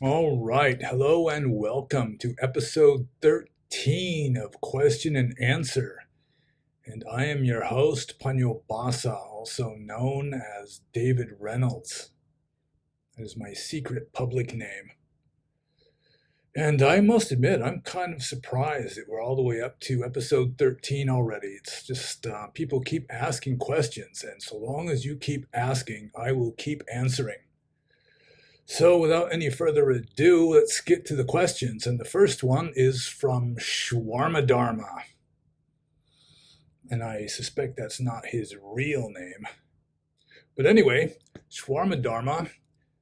All right. Hello and welcome to episode 13 of Question and Answer. And I am your host, pannobhasa, also known as David Reynolds. That is my secret public name. And I must admit, I'm kind of surprised that we're all the way up to episode 13 already. It's just people keep asking questions, and so long as you keep asking, I will keep answering. So, without any further ado, let's get to the questions. And the first one is from Shawarma Dharma. And I suspect that's not his real name. But anyway, Shawarma Dharma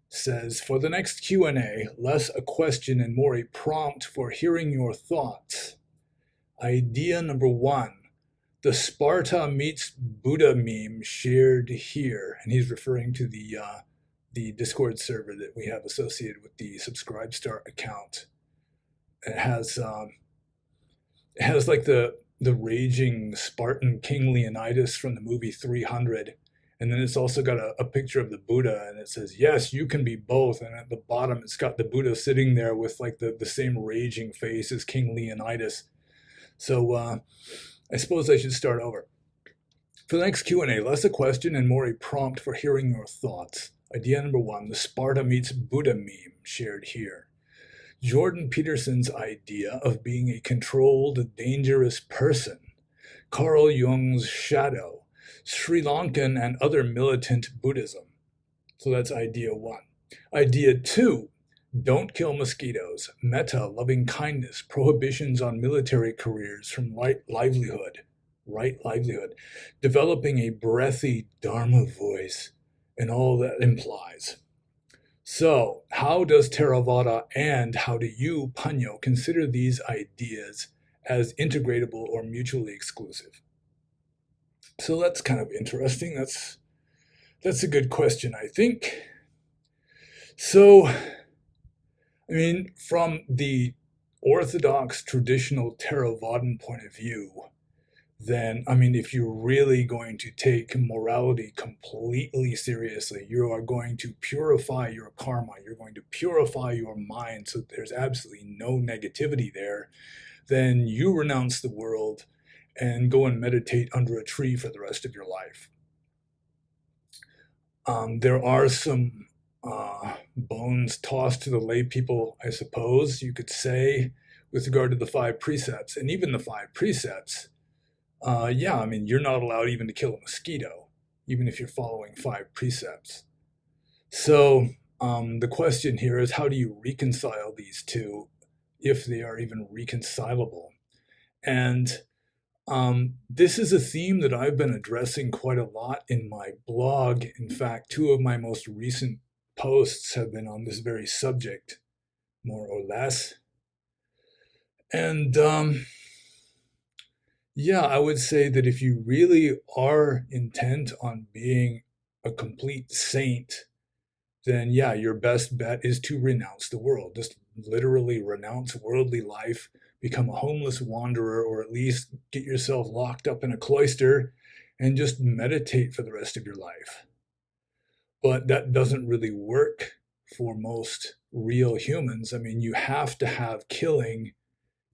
says, for the next Q&A, less a question and more a prompt for hearing your thoughts. Idea number one, the Sparta meets Buddha meme shared here. And he's referring to the Discord server that we have associated with the Subscribestar account. It has like the raging Spartan King Leonidas from the movie 300, and then it's also got a picture of the Buddha, and it says, "Yes, you can be both." And at the bottom, it's got the Buddha sitting there with like the same raging face as King Leonidas. So I suppose I should start over. For the next Q&A, less a question and more a prompt for hearing your thoughts. Idea number one, the Sparta meets Buddha meme shared here. Jordan Peterson's idea of being a controlled, dangerous person. Carl Jung's shadow. Sri Lankan and other militant Buddhism. So that's idea one. Idea two, don't kill mosquitoes. Metta, loving kindness, prohibitions on military careers from right livelihood. Developing a breathy Dharma voice and all that implies. So, how does Theravada and how do you, Panyo, consider these ideas as integratable or mutually exclusive? So that's kind of interesting. That's a good question, I think. So, I mean, from the orthodox traditional Theravadan point of view, then, I mean, if you're really going to take morality completely seriously, you are going to purify your karma, you're going to purify your mind so that there's absolutely no negativity there, then you renounce the world and go and meditate under a tree for the rest of your life. There are some bones tossed to the lay people, I suppose you could say, with regard to the five precepts. And even the five precepts, yeah, I mean, you're not allowed even to kill a mosquito, even if you're following five precepts. So the question here is, how do you reconcile these two, if they are even reconcilable? And this is a theme that I've been addressing quite a lot in my blog. In fact, two of my most recent posts have been on this very subject, more or less. And yeah, I would say that if you really are intent on being a complete saint, then yeah, your best bet is to renounce the world. Just literally renounce worldly life, become a homeless wanderer, or at least get yourself locked up in a cloister and just meditate for the rest of your life. But that doesn't really work for most real humans. I mean, you have to have killing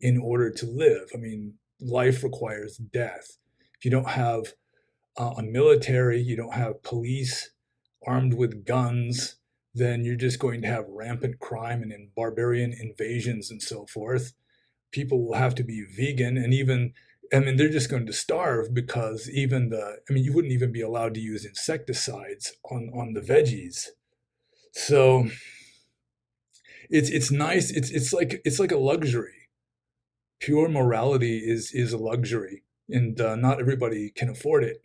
in order to live. I mean, life requires death. If you don't have a military, you don't have police armed with guns, then you're just going to have rampant crime and in barbarian invasions and so forth. People will have to be vegan, and even, I mean, they're just going to starve because I mean, you wouldn't even be allowed to use insecticides on the veggies. So it's nice. It's like a luxury. Pure morality is a luxury, and not everybody can afford it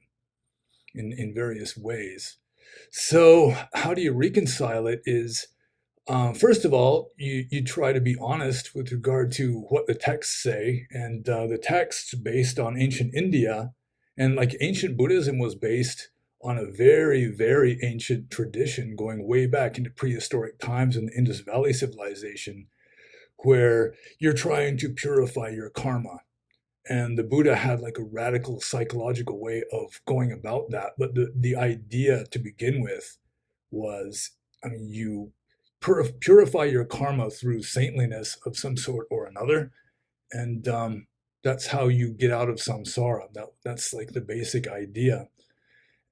in various ways. So how do you reconcile it is, first of all, you try to be honest with regard to what the texts say, and the texts based on ancient India, and like ancient Buddhism was based on a very, very ancient tradition going way back into prehistoric times in the Indus Valley civilization, where you're trying to purify your karma. And the Buddha had like a radical psychological way of going about that. But the idea to begin with was, I mean, purify your karma through saintliness of some sort or another, and that's how you get out of samsara. That's like the basic idea.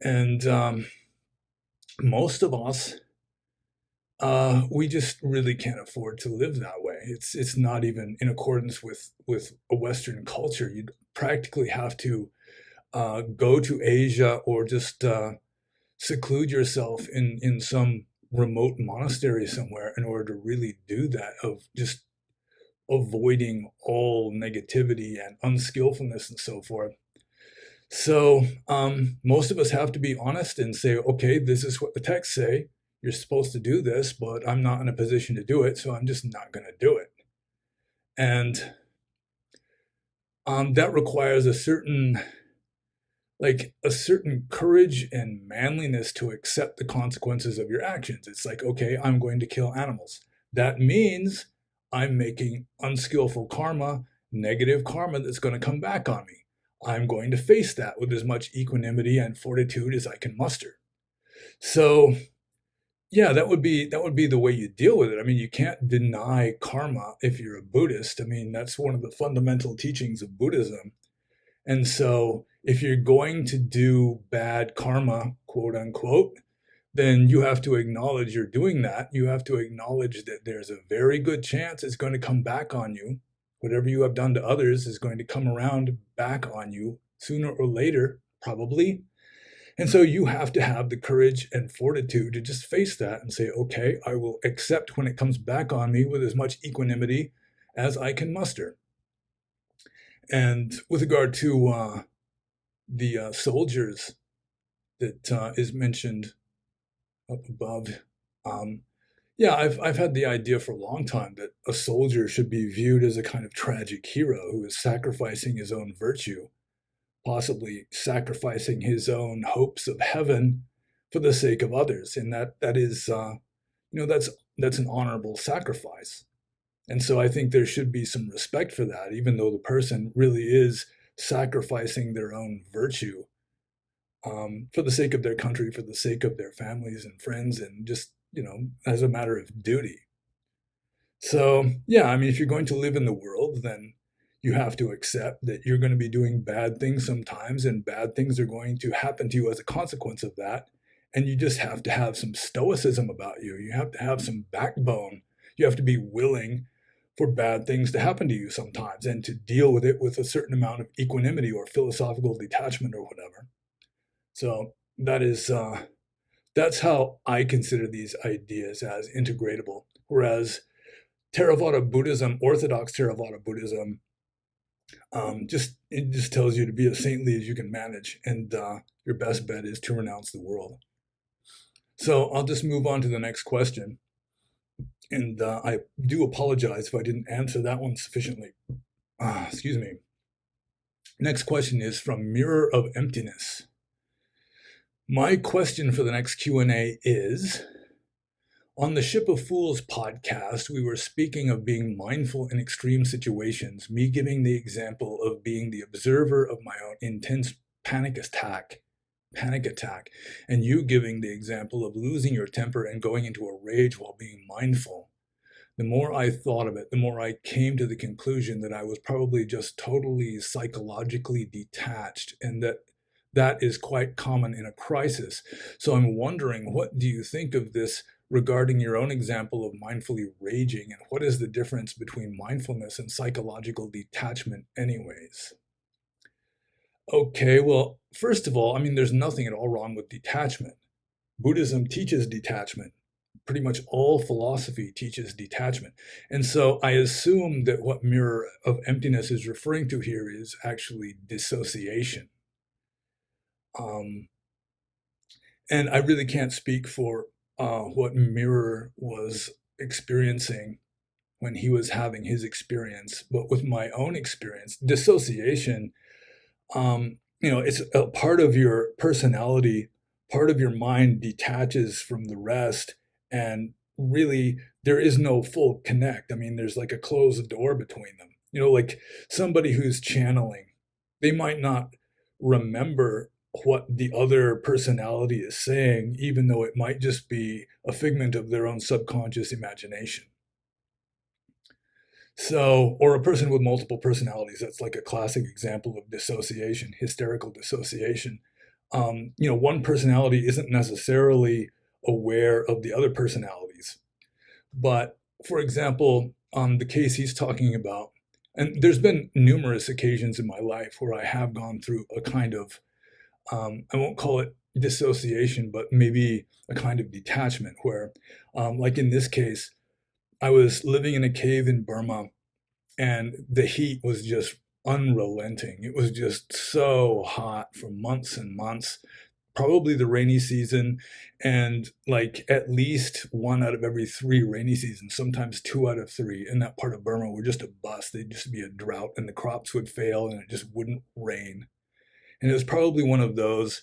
And most of us, we just really can't afford to live that way. It's not even in accordance with a Western culture. You'd practically have to go to Asia or just seclude yourself in some remote monastery somewhere in order to really do that, of just avoiding all negativity and unskillfulness and so forth. So most of us have to be honest and say, okay, this is what the texts say. You're supposed to do this, but I'm not in a position to do it, so I'm just not going to do it. And that requires a certain courage and manliness to accept the consequences of your actions. It's like, okay, I'm going to kill animals. That means I'm making unskillful karma, negative karma that's going to come back on me. I'm going to face that with as much equanimity and fortitude as I can muster. So, yeah, that would be the way you deal with it. I mean, you can't deny karma if you're a Buddhist. I mean, that's one of the fundamental teachings of Buddhism. And so if you're going to do bad karma, quote unquote, then you have to acknowledge you're doing that. You have to acknowledge that there's a very good chance it's going to come back on you. Whatever you have done to others is going to come around back on you sooner or later, probably. And so you have to have the courage and fortitude to just face that and say, okay, I will accept when it comes back on me with as much equanimity as I can muster. And with regard to the soldiers that is mentioned up above, yeah, I've had the idea for a long time that a soldier should be viewed as a kind of tragic hero who is sacrificing his own virtue, possibly sacrificing his own hopes of heaven for the sake of others, and that is, that's an honorable sacrifice. And so I think there should be some respect for that, even though the person really is sacrificing their own virtue for the sake of their country, for the sake of their families and friends, and just, as a matter of duty. So, yeah, I mean, if you're going to live in the world, then you have to accept that you're going to be doing bad things sometimes, and bad things are going to happen to you as a consequence of that. And you just have to have some stoicism about you. You have to have some backbone. You have to be willing for bad things to happen to you sometimes and to deal with it with a certain amount of equanimity or philosophical detachment or whatever. So that's how I consider these ideas as integratable. Whereas Theravada Buddhism, Orthodox Theravada Buddhism, it just tells you to be as saintly as you can manage, and your best bet is to renounce the world. So I'll just move on to the next question. And I do apologize if I didn't answer that one sufficiently. Excuse me. Next question is from Mirror of Emptiness. My question for the next Q&A is, on the Ship of Fools podcast, we were speaking of being mindful in extreme situations, me giving the example of being the observer of my own intense panic attack, and you giving the example of losing your temper and going into a rage while being mindful. The more I thought of it, the more I came to the conclusion that I was probably just totally psychologically detached, and that is quite common in a crisis. So I'm wondering, what do you think of this regarding your own example of mindfully raging, and what is the difference between mindfulness and psychological detachment anyways? Okay, well, first of all, I mean, there's nothing at all wrong with detachment. Buddhism teaches detachment. Pretty much all philosophy teaches detachment. And so I assume that what Mirror of Emptiness is referring to here is actually dissociation. And I really can't speak for what Mirror was experiencing when he was having his experience, but with my own experience, dissociation, it's a part of your personality, part of your mind detaches from the rest, and really there is no full connect. I mean, there's like a closed door between them. Like somebody who's channeling, they might not remember what the other personality is saying, even though it might just be a figment of their own subconscious imagination. So, or a person with multiple personalities, that's like a classic example of dissociation, hysterical dissociation. One personality isn't necessarily aware of the other personalities. But for example, the case he's talking about, and there's been numerous occasions in my life where I have gone through a kind of, I won't call it dissociation, but maybe a kind of detachment where, like in this case, I was living in a cave in Burma and the heat was just unrelenting. It was just so hot for months and months, probably the rainy season, and like at least one out of every 3 rainy seasons, sometimes 2 out of 3 in that part of Burma were just a bust. They'd just be a drought and the crops would fail and it just wouldn't rain. And it was probably one of those.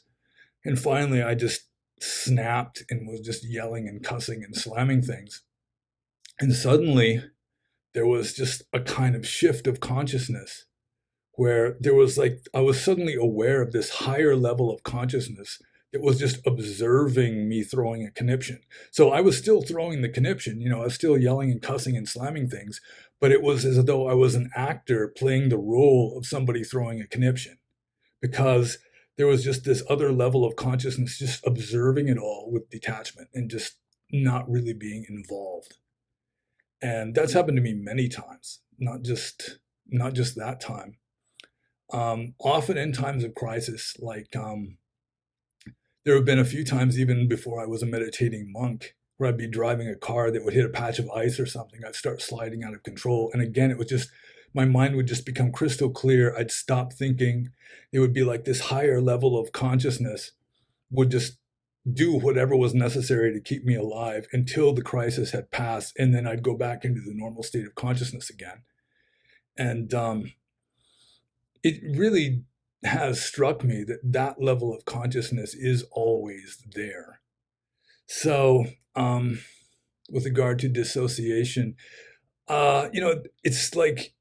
And finally, I just snapped and was just yelling and cussing and slamming things. And suddenly, there was just a kind of shift of consciousness where there was like, I was suddenly aware of this higher level of consciousness that was just observing me throwing a conniption. So I was still throwing the conniption, I was still yelling and cussing and slamming things, but it was as though I was an actor playing the role of somebody throwing a conniption, because there was just this other level of consciousness just observing it all with detachment and just not really being involved. And that's happened to me many times, not just that time. Often in times of crisis, like there have been a few times even before I was a meditating monk where I'd be driving a car that would hit a patch of ice or something. I'd start sliding out of control. And again, it was just, my mind would just become crystal clear. I'd stop thinking. It would be like this higher level of consciousness would just do whatever was necessary to keep me alive until the crisis had passed. And then I'd go back into the normal state of consciousness again. And it really has struck me that that level of consciousness is always there. So, with regard to dissociation, it's like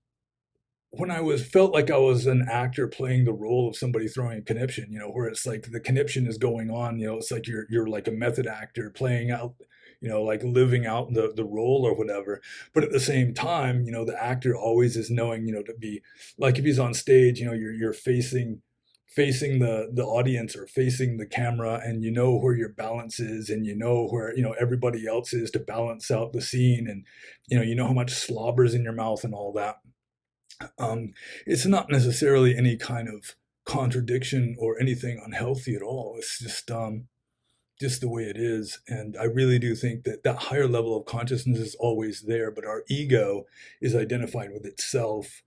when felt like I was an actor playing the role of somebody throwing a conniption, where it's like the conniption is going on, it's like you're like a method actor playing out, like living out the role or whatever. But at the same time, the actor always is knowing, to be like if he's on stage, you're facing the audience or facing the camera, and you know where your balance is, and you know where everybody else is to balance out the scene, and you know how much slobber's in your mouth and all that. It's not necessarily any kind of contradiction or anything unhealthy at all. It's just the way it is. And I really do think that that higher level of consciousness is always there, but our ego is identified with itself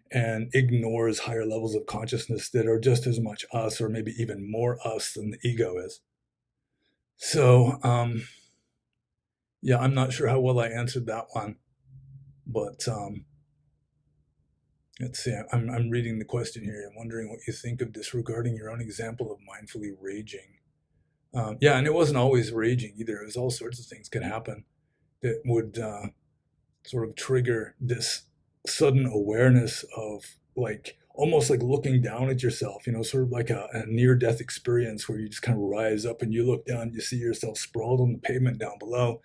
and ignores higher levels of consciousness that are just as much us, or maybe even more us than the ego is. So, yeah, I'm not sure how well I answered that one, but let's see. I'm reading the question here. I'm wondering what you think of disregarding your own example of mindfully raging. Yeah, and it wasn't always raging either. It was all sorts of things could happen that would sort of trigger this sudden awareness of like almost like looking down at yourself, sort of like a near-death experience where you just kind of rise up and you look down, you see yourself sprawled on the pavement down below.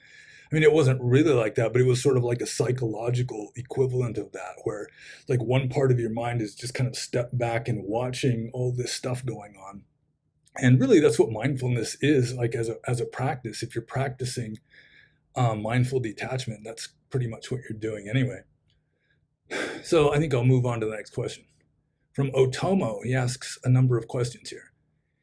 I mean, it wasn't really like that, but it was sort of like a psychological equivalent of that, where like one part of your mind is just kind of stepped back and watching all this stuff going on. And really, that's what mindfulness is like as a practice. If you're practicing mindful detachment, that's pretty much what you're doing anyway. So I think I'll move on to the next question. From Otomo, he asks a number of questions here.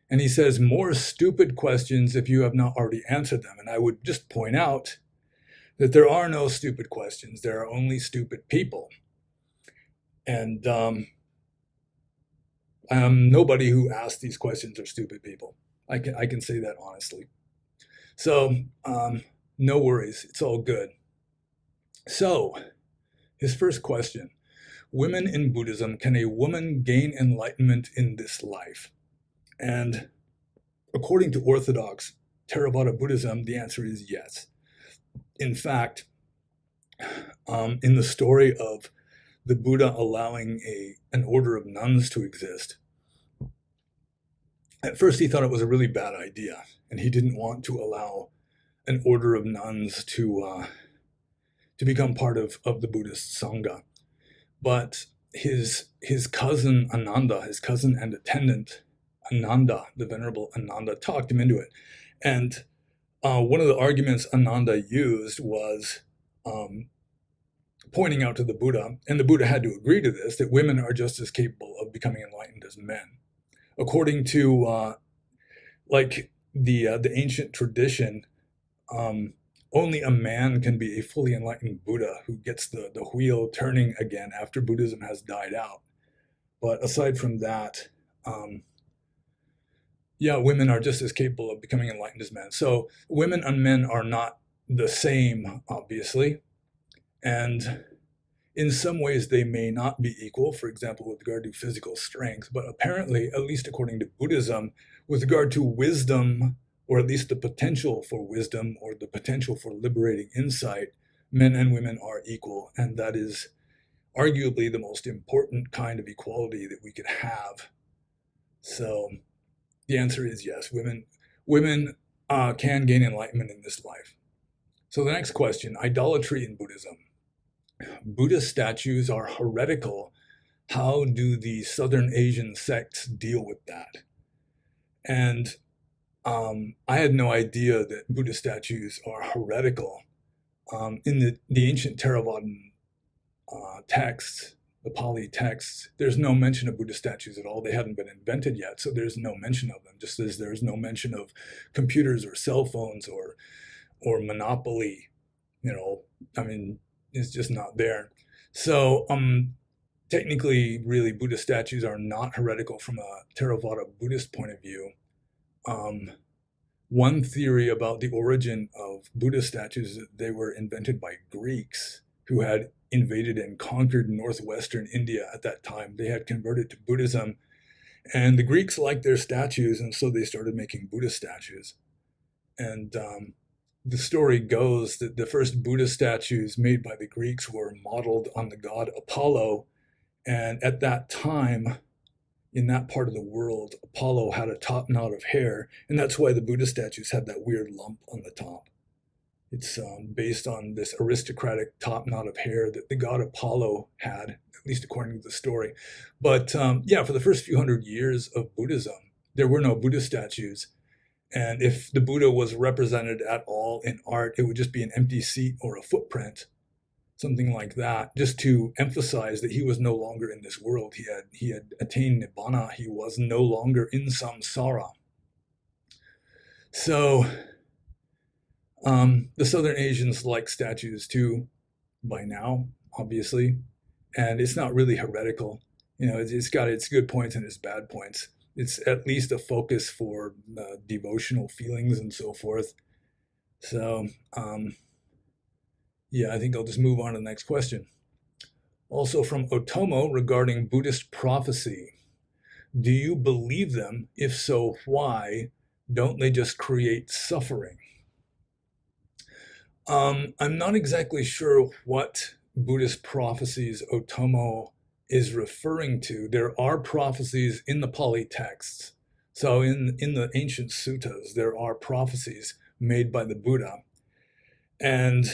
And he says, more stupid questions if you have not already answered them. And I would just point out that there are no stupid questions. There are only stupid people. And nobody who asks these questions are stupid people. I can say that honestly. So no worries. It's all good. So his first question, women in Buddhism, can a woman gain enlightenment in this life? And according to Orthodox Theravada Buddhism, the answer is yes. In fact, in the story of the Buddha allowing an order of nuns to exist, At first, he thought it was a really bad idea, and he didn't want to allow an order of nuns to become part of the Buddhist Sangha. But his cousin Ananda, his cousin and attendant Ananda, the Venerable Ananda, talked him into it. And one of the arguments Ananda used was pointing out to the Buddha, and the Buddha had to agree to this, that women are just as capable of becoming enlightened as men. According to like the ancient tradition, only a man can be a fully enlightened Buddha who gets the wheel turning again after Buddhism has died out. But aside from that, yeah, women are just as capable of becoming enlightened as men. So women and men are not the same, obviously. And in some ways, they may not be equal, for example, with regard to physical strength. But apparently, at least according to Buddhism, with regard to wisdom, or at least the potential for wisdom or the potential for liberating insight, men and women are equal. And that is arguably the most important kind of equality that we could have. So the answer is yes, women can gain enlightenment in this life. So the next question, idolatry in Buddhism. Buddhist statues are heretical. How do the Southern Asian sects deal with that? And I had no idea that Buddhist statues are heretical. In the ancient Theravadan texts, the Pali texts, there's no mention of Buddhist statues at all. They hadn't been invented yet, so there's no mention of them, just as there's no mention of computers or cell phones or monopoly. I mean, it's just not there. So technically, really, Buddhist statues are not heretical from a Theravada Buddhist point of view. One theory about the origin of Buddhist statues is that they were invented by Greeks who had invaded and conquered northwestern India at that time. They had converted to Buddhism, and the Greeks liked their statues, and so they started making Buddhist statues. And the story goes that the first Buddhist statues made by the Greeks were modeled on the god Apollo, and at that time, in that part of the world, Apollo had a top knot of hair, and that's why the Buddha statues had that weird lump on the top. It's based on this aristocratic top knot of hair that the god Apollo had, at least according to the story. But yeah, for the first few hundred years of Buddhism, there were no Buddha statues. And if the Buddha was represented at all in art, it would just be an empty seat or a footprint, something like that, just to emphasize that he was no longer in this world. He had attained Nirvana. He was no longer in samsara. So the Southern Asians like statues too, by now, obviously, and it's not really heretical. It's got its good points and its bad points. It's at least a focus for devotional feelings and so forth. So yeah, I think I'll just move on to the next question. Also from Otomo regarding Buddhist prophecy. Do you believe them? If so, why? Don't they just create suffering? I'm not exactly sure what Buddhist prophecies Otomo is referring to. There are prophecies in the Pali texts. So in the ancient suttas, there are prophecies made by the Buddha. And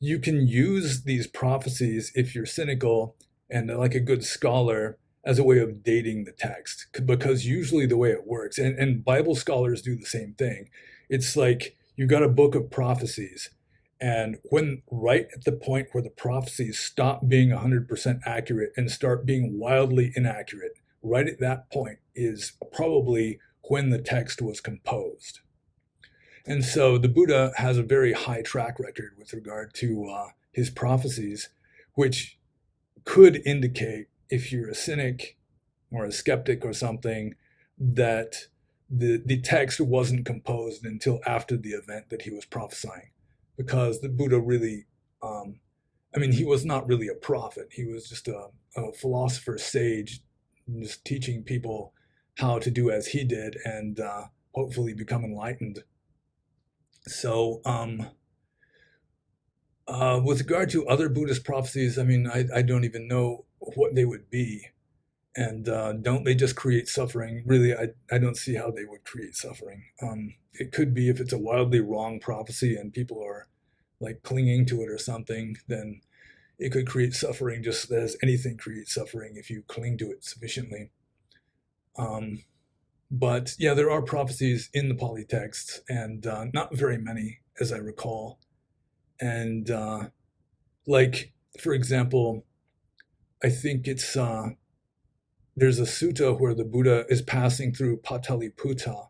you can use these prophecies if you're cynical and like a good scholar as a way of dating the text, because usually the way it works, and Bible scholars do the same thing. It's like you've got a book of prophecies, and when right at the point where the prophecies stop being 100% accurate and start being wildly inaccurate, right at that point is probably when the text was composed. And so the Buddha has a very high track record with regard to his prophecies, which could indicate, if you're a cynic or a skeptic or something, that the text wasn't composed until after the event that he was prophesying. Because the Buddha really, he was not really a prophet. He was just a philosopher sage, just teaching people how to do as he did and hopefully become enlightened. So with regard to other Buddhist prophecies, I don't even know what they would be. And don't they just create suffering? Really, I don't see how they would create suffering. It could be if it's a wildly wrong prophecy and people are like clinging to it or something, then it could create suffering just as anything creates suffering if you cling to it sufficiently. Um, but yeah, there are prophecies in the Pali texts, and not very many, as I recall. And like, for example, I think it's there's a sutta where the Buddha is passing through Pataliputta,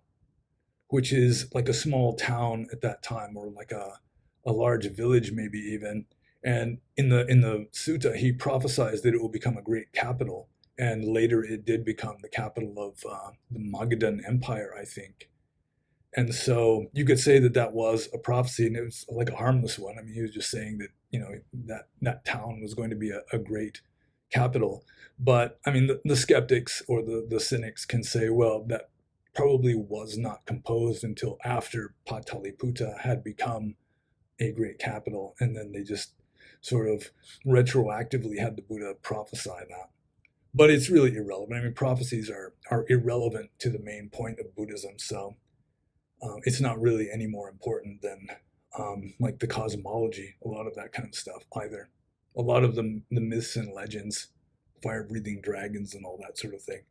which is like a small town at that time, or like a large village, maybe even. And in the sutta, he prophesies that it will become a great capital, and later it did become the capital of the Magadhan Empire, I think. And so you could say that that was a prophecy, and it was like a harmless one. I mean, he was just saying that that town was going to be a great capital. But I mean, the skeptics or the cynics can say, well, that probably was not composed until after Pataliputta had become a great capital, and then they just sort of retroactively had the Buddha prophesy that. But it's really irrelevant. I mean, prophecies are irrelevant to the main point of Buddhism, so it's not really any more important than like the cosmology, a lot of that kind of stuff either. A lot of the myths and legends, fire-breathing dragons and all that sort of thing,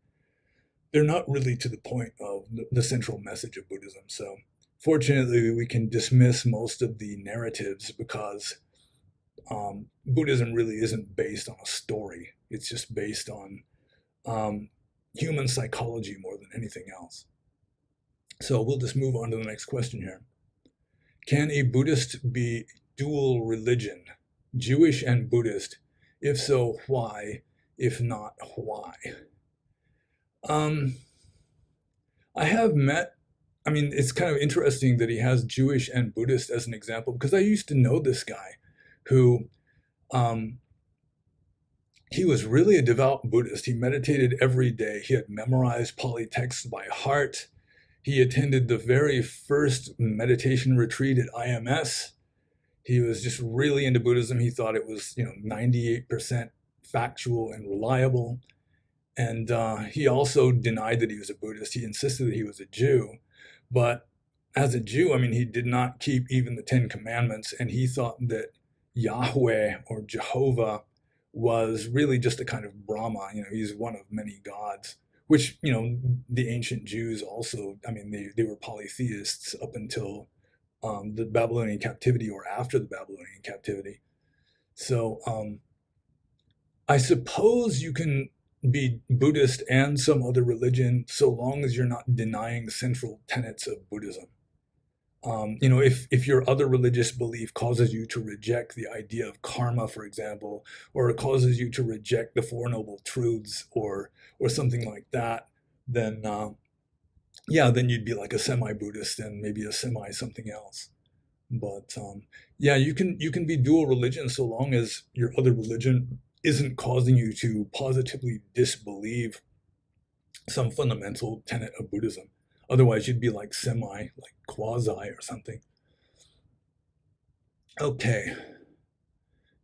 they're not really to the point of the central message of Buddhism. So fortunately, we can dismiss most of the narratives because Buddhism really isn't based on a story. It's just based on human psychology more than anything else. So we'll just move on to the next question here. Can a Buddhist be dual religion, Jewish and Buddhist? If so, why? If not, why? I have met, I mean, it's kind of interesting that he has Jewish and Buddhist as an example, because I used to know this guy who, he was really a devout Buddhist. He meditated every day. He had memorized Pali texts by heart. He attended the very first meditation retreat at IMS. He was just really into Buddhism. He thought it was, 98% factual and reliable. And he also denied that he was a Buddhist. He insisted that he was a Jew. But as a Jew, I mean, he did not keep even the Ten Commandments. And he thought that Yahweh or Jehovah was really just a kind of Brahma. He's one of many gods, which, the ancient Jews also, I mean, they were polytheists up until the Babylonian captivity or after the Babylonian captivity. So I suppose you can be Buddhist and some other religion so long as you're not denying the central tenets of Buddhism. If your other religious belief causes you to reject the idea of karma, for example, or it causes you to reject the Four Noble Truths or something like that, then then you'd be like a semi-Buddhist and maybe a semi something else. But yeah, you can be dual religion so long as your other religion isn't causing you to positively disbelieve some fundamental tenet of Buddhism. Otherwise, you'd be like semi, like quasi or something. Okay,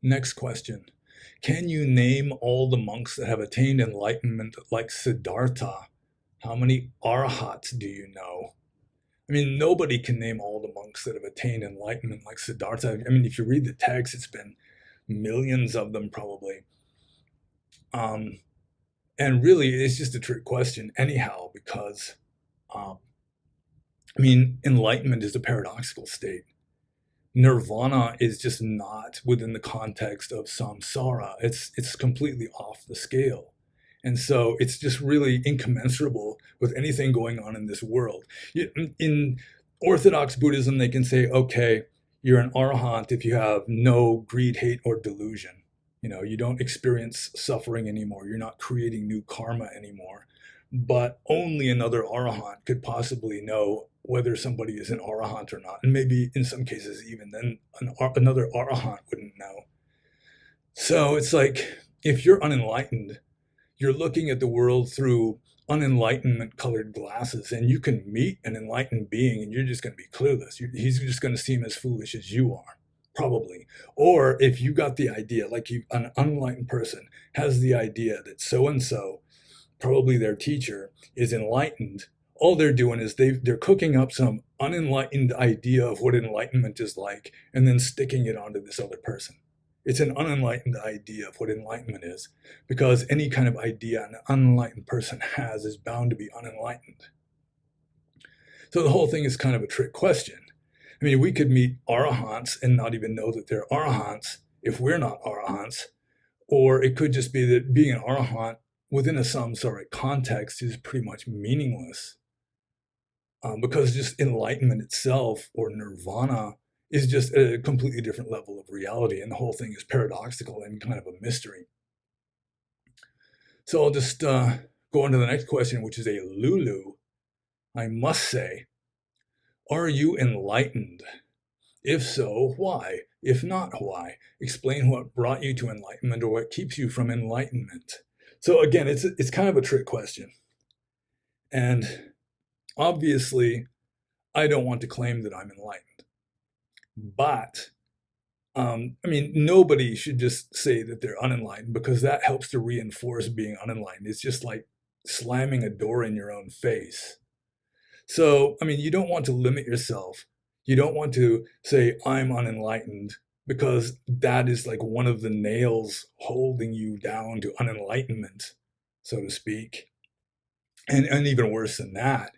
next question. Can you name all the monks that have attained enlightenment like Siddhartha? How many arhats do you know? I mean, nobody can name all the monks that have attained enlightenment like Siddhartha. I mean, if you read the text, it's been millions of them probably. And really, it's just a trick question anyhow, because, I mean, enlightenment is a paradoxical state. Nirvana is just not within the context of samsara. It's completely off the scale. And so it's just really incommensurable with anything going on in this world. In Orthodox Buddhism, they can say, okay, you're an arahant if you have no greed, hate, or delusion. You don't experience suffering anymore. You're not creating new karma anymore. But only another arahant could possibly know whether somebody is an arahant or not. And maybe in some cases, even then, another arahant wouldn't know. So it's like, if you're unenlightened, you're looking at the world through unenlightenment colored glasses, and you can meet an enlightened being and you're just going to be clueless. He's just going to seem as foolish as you are, probably. Or if you got the idea, like an unenlightened person has the idea that so-and-so probably their teacher, is enlightened, all they're doing is they're cooking up some unenlightened idea of what enlightenment is like and then sticking it onto this other person. It's an unenlightened idea of what enlightenment is, because any kind of idea an unenlightened person has is bound to be unenlightened. So the whole thing is kind of a trick question. I mean, we could meet arahants and not even know that they're arahants if we're not arahants, or it could just be that being an arahant within a samsaric context is pretty much meaningless, because just enlightenment itself, or nirvana, is just a completely different level of reality, and the whole thing is paradoxical and kind of a mystery. So I'll just go on to the next question, which is a Lulu. I must say, are you enlightened? If so, why? If not, why? Explain what brought you to enlightenment or what keeps you from enlightenment. So again, it's kind of a trick question. And obviously, I don't want to claim that I'm enlightened. But, I mean, nobody should just say that they're unenlightened, because that helps to reinforce being unenlightened. It's just like slamming a door in your own face. So, I mean, you don't want to limit yourself. You don't want to say, I'm unenlightened, because that is like one of the nails holding you down to unenlightenment, so to speak. And even worse than that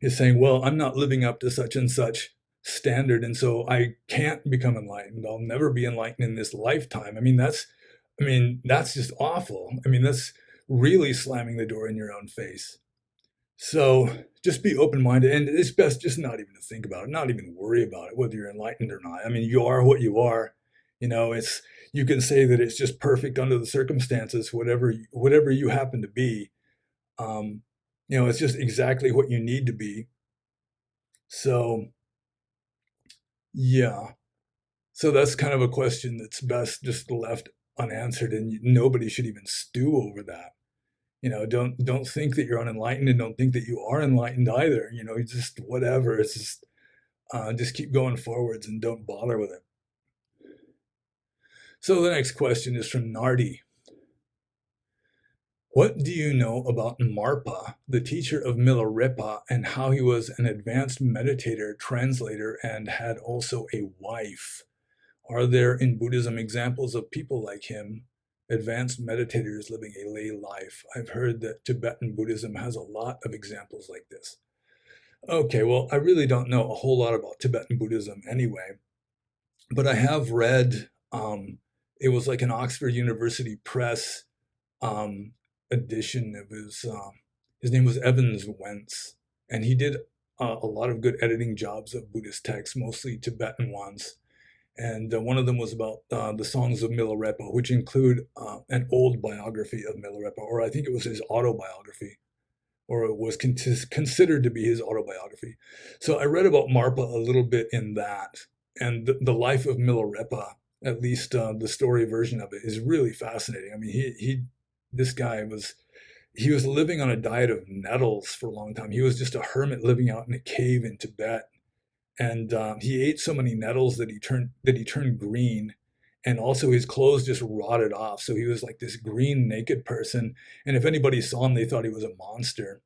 is saying, well, I'm not living up to such and such standard, and so I can't become enlightened. I'll never be enlightened in this lifetime. I mean, that's just awful. I mean, that's really slamming the door in your own face. So just be open-minded, and it's best just not even to think about it, not even worry about it, whether you're enlightened or not. I mean, you are what you are. You can say that it's just perfect under the circumstances, whatever you happen to be. Um, it's just exactly what you need to be. So, yeah. So that's kind of a question that's best just left unanswered, and nobody should even stew over that. Don't think that you're unenlightened, and don't think that you are enlightened either. Just whatever. It's just keep going forwards and don't bother with it. So the next question is from Nardi. What do you know about Marpa, the teacher of Milarepa, and how he was an advanced meditator, translator, and had also a wife? Are there in Buddhism examples of people like him, advanced meditators living a lay life? I've heard that Tibetan Buddhism has a lot of examples like this. Okay, well, I really don't know a whole lot about Tibetan Buddhism anyway, but I have read, it was like an Oxford University Press edition of his name was Evans Wentz, and he did a lot of good editing jobs of Buddhist texts, mostly Tibetan ones. And one of them was about the songs of Milarepa, which include an old biography of Milarepa, or I think it was his autobiography, or it was considered to be his autobiography. So I read about Marpa a little bit in that, and the life of Milarepa, at least the story version of it, is really fascinating. I mean, this guy was living on a diet of nettles for a long time. He was just a hermit living out in a cave in Tibet, and he ate so many nettles that he turned green, and also his clothes just rotted off. So he was like this green naked person, and if anybody saw him, they thought he was a monster.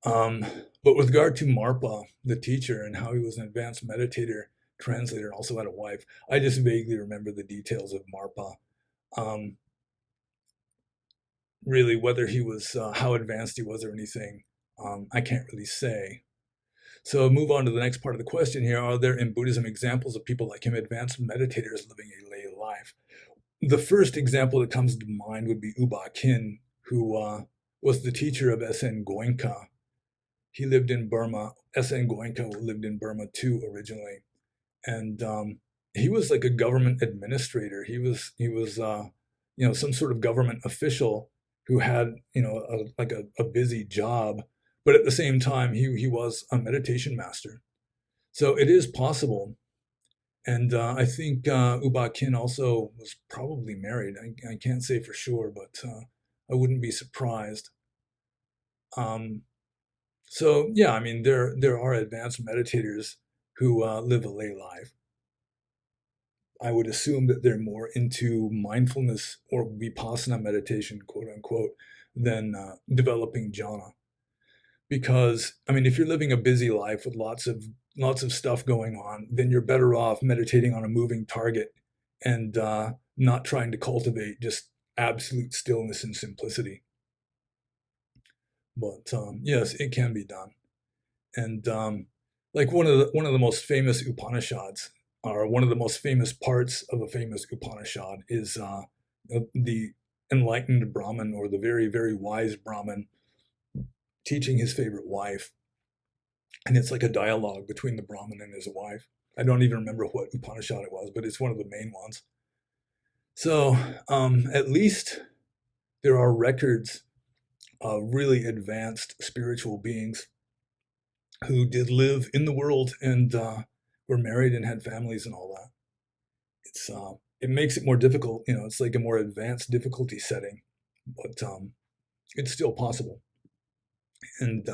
But with regard to Marpa, the teacher, and how he was an advanced meditator, translator, and also had a wife, I just vaguely remember the details of Marpa. Really, whether he was how advanced he was or anything, I can't really say. So move on to the next part of the question here. Are there in Buddhism examples of people like him, advanced meditators living a lay life? The first example that comes to mind would be U Ba Khin, who was the teacher of S.N. Goenka. He lived in Burma. S.N. Goenka lived in Burma too originally. And he was like a government administrator. He was some sort of government official who had a busy job, but at the same time he was a meditation master. So it is possible. And I think U Ba Khin also was probably married. I can't say for sure, but I wouldn't be surprised. So yeah, I mean there are advanced meditators who live a lay life. I would assume that they're more into mindfulness or vipassana meditation, quote unquote, than developing jhana. Because I mean, if you're living a busy life with lots of stuff going on, then you're better off meditating on a moving target and not trying to cultivate just absolute stillness and simplicity. But yes, it can be done. And like one of the most famous Upanishads, or one of the most famous parts of a famous Upanishad, is the enlightened Brahmin, or the very, very wise Brahmin, teaching his favorite wife. And it's like a dialogue between the Brahmin and his wife. I don't even remember what Upanishad it was, but it's one of the main ones. So at least there are records of really advanced spiritual beings who did live in the world and were married and had families and all that. It makes it more difficult, you know. It's like a more advanced difficulty setting, but it's still possible. And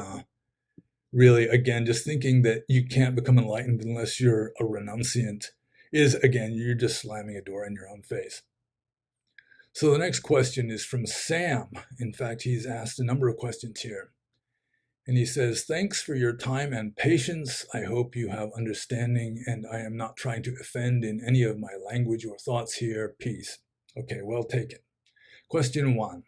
really, again, just thinking that you can't become enlightened unless you're a renunciant is, again, you're just slamming a door in your own face. So the next question is from Sam. In fact, he's asked a number of questions here. And he says, thanks for your time and patience. I hope you have understanding, and I am not trying to offend in any of my language or thoughts here. Peace. Okay, well taken. Question 1.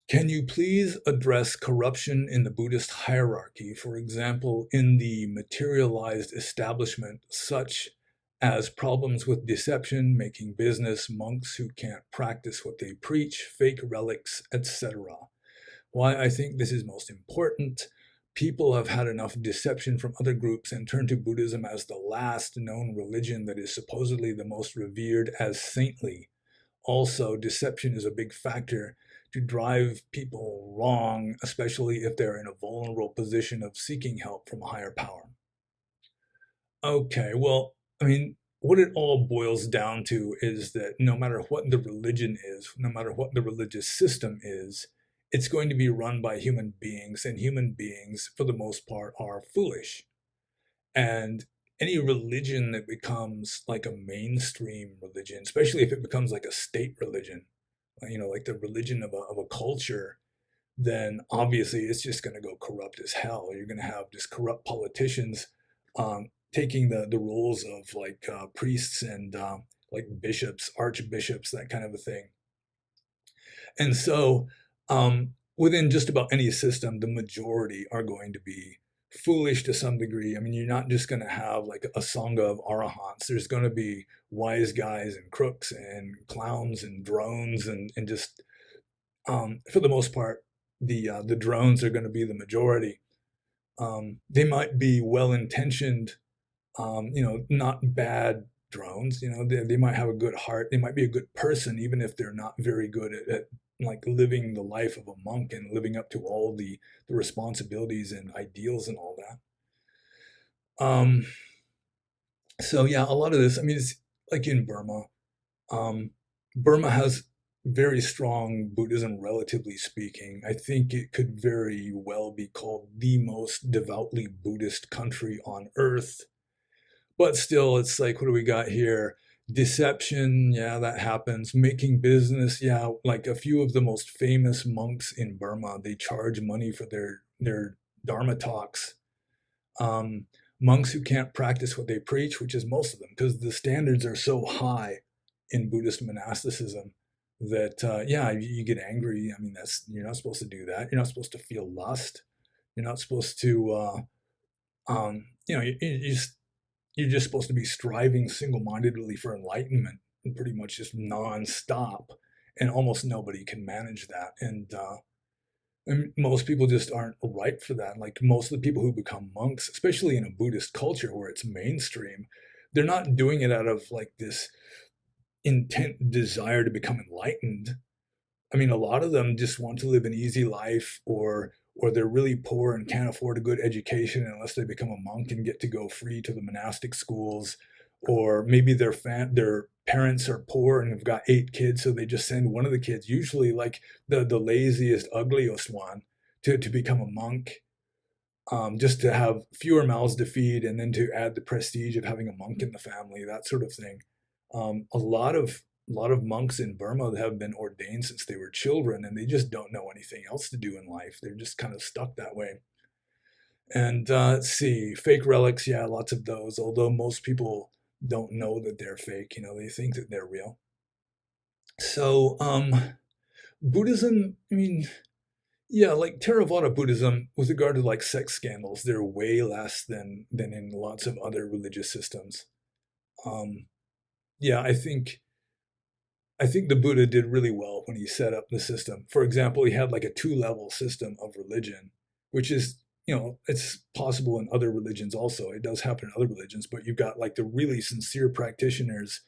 Can you please address corruption in the Buddhist hierarchy, for example, in the materialized establishment, such as problems with deception, making business, monks who can't practice what they preach, fake relics, etc.? Why I think this is most important. People have had enough deception from other groups and turned to Buddhism as the last known religion that is supposedly the most revered as saintly. Also, deception is a big factor to drive people wrong, especially if they're in a vulnerable position of seeking help from a higher power. Okay, well, I mean, what it all boils down to is that no matter what the religion is, no matter what the religious system is, it's going to be run by human beings, and human beings, for the most part, are foolish. And any religion that becomes like a mainstream religion, especially if it becomes like a state religion, you know, like the religion of a culture, then obviously it's just going to go corrupt as hell. You're going to have just corrupt politicians taking the roles of like priests and like bishops, archbishops, that kind of a thing. And so within just about any system, the majority are going to be foolish to some degree. I mean, you're not just going to have like a sangha of arahants. There's going to be wise guys and crooks and clowns and drones and just for the most part, the drones are going to be the majority. They might be well-intentioned, you know, not bad drones. You know, they might have a good heart. They might be a good person, even if they're not very good at like living the life of a monk and living up to all the responsibilities and ideals and all that. So yeah, a lot of this, I mean, it's like in Burma. Burma has very strong Buddhism, relatively speaking. I think it could very well be called the most devoutly Buddhist country on earth. But still, it's like, what do we got here? Deception, yeah, that happens. Making business, yeah, like a few of the most famous monks in Burma, they charge money for their Dharma talks. Monks who can't practice what they preach, which is most of them, because the standards are so high in Buddhist monasticism that yeah, you get angry. I mean, you're not supposed to do that. You're not supposed to feel lust. You're not supposed to you know, you're just supposed to be striving single-mindedly for enlightenment and pretty much just non-stop, and almost nobody can manage that. And most people just aren't ripe for that. Like most of the people who become monks, especially in a Buddhist culture where it's mainstream, they're not doing it out of like this intent desire to become enlightened. I mean, a lot of them just want to live an easy life, or they're really poor and can't afford a good education unless they become a monk and get to go free to the monastic schools. Or maybe their parents are poor and have got 8 kids, so they just send one of the kids, usually like the laziest, ugliest one, to become a monk. just to have fewer mouths to feed, and then to add the prestige of having a monk in the family, that sort of thing. A lot of monks in Burma have been ordained since they were children, and they just don't know anything else to do in life. They're just kind of stuck that way. And let's see, fake relics, yeah, lots of those. Although most people don't know that they're fake, they think that they're real. So Buddhism, I mean, yeah, like Theravada Buddhism, with regard to like sex scandals, they're way less than in lots of other religious systems. Um, yeah, I think the Buddha did really well when he set up the system. For example, he had like a two-level system of religion, which is, it's possible in other religions also. It does happen in other religions, but you've got like the really sincere practitioners,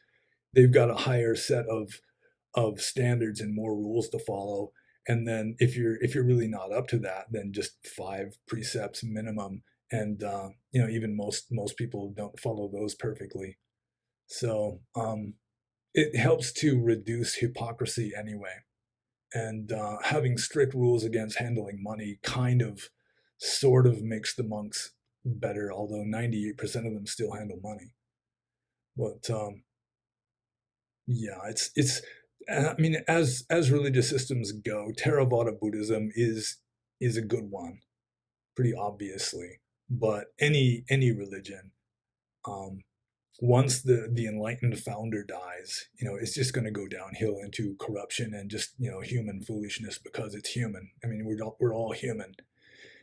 they've got a higher set of standards and more rules to follow. And then if you're really not up to that, then just 5 precepts minimum. And even most people don't follow those perfectly. So it helps to reduce hypocrisy anyway. And having strict rules against handling money kind of sort of makes the monks better, although 98% of them still handle money. But yeah, it's I mean, as religious systems go, Theravada Buddhism is a good one, pretty obviously. But any religion, um, once the enlightened founder dies, it's just going to go downhill into corruption and just human foolishness, because it's human. I mean, we're all human,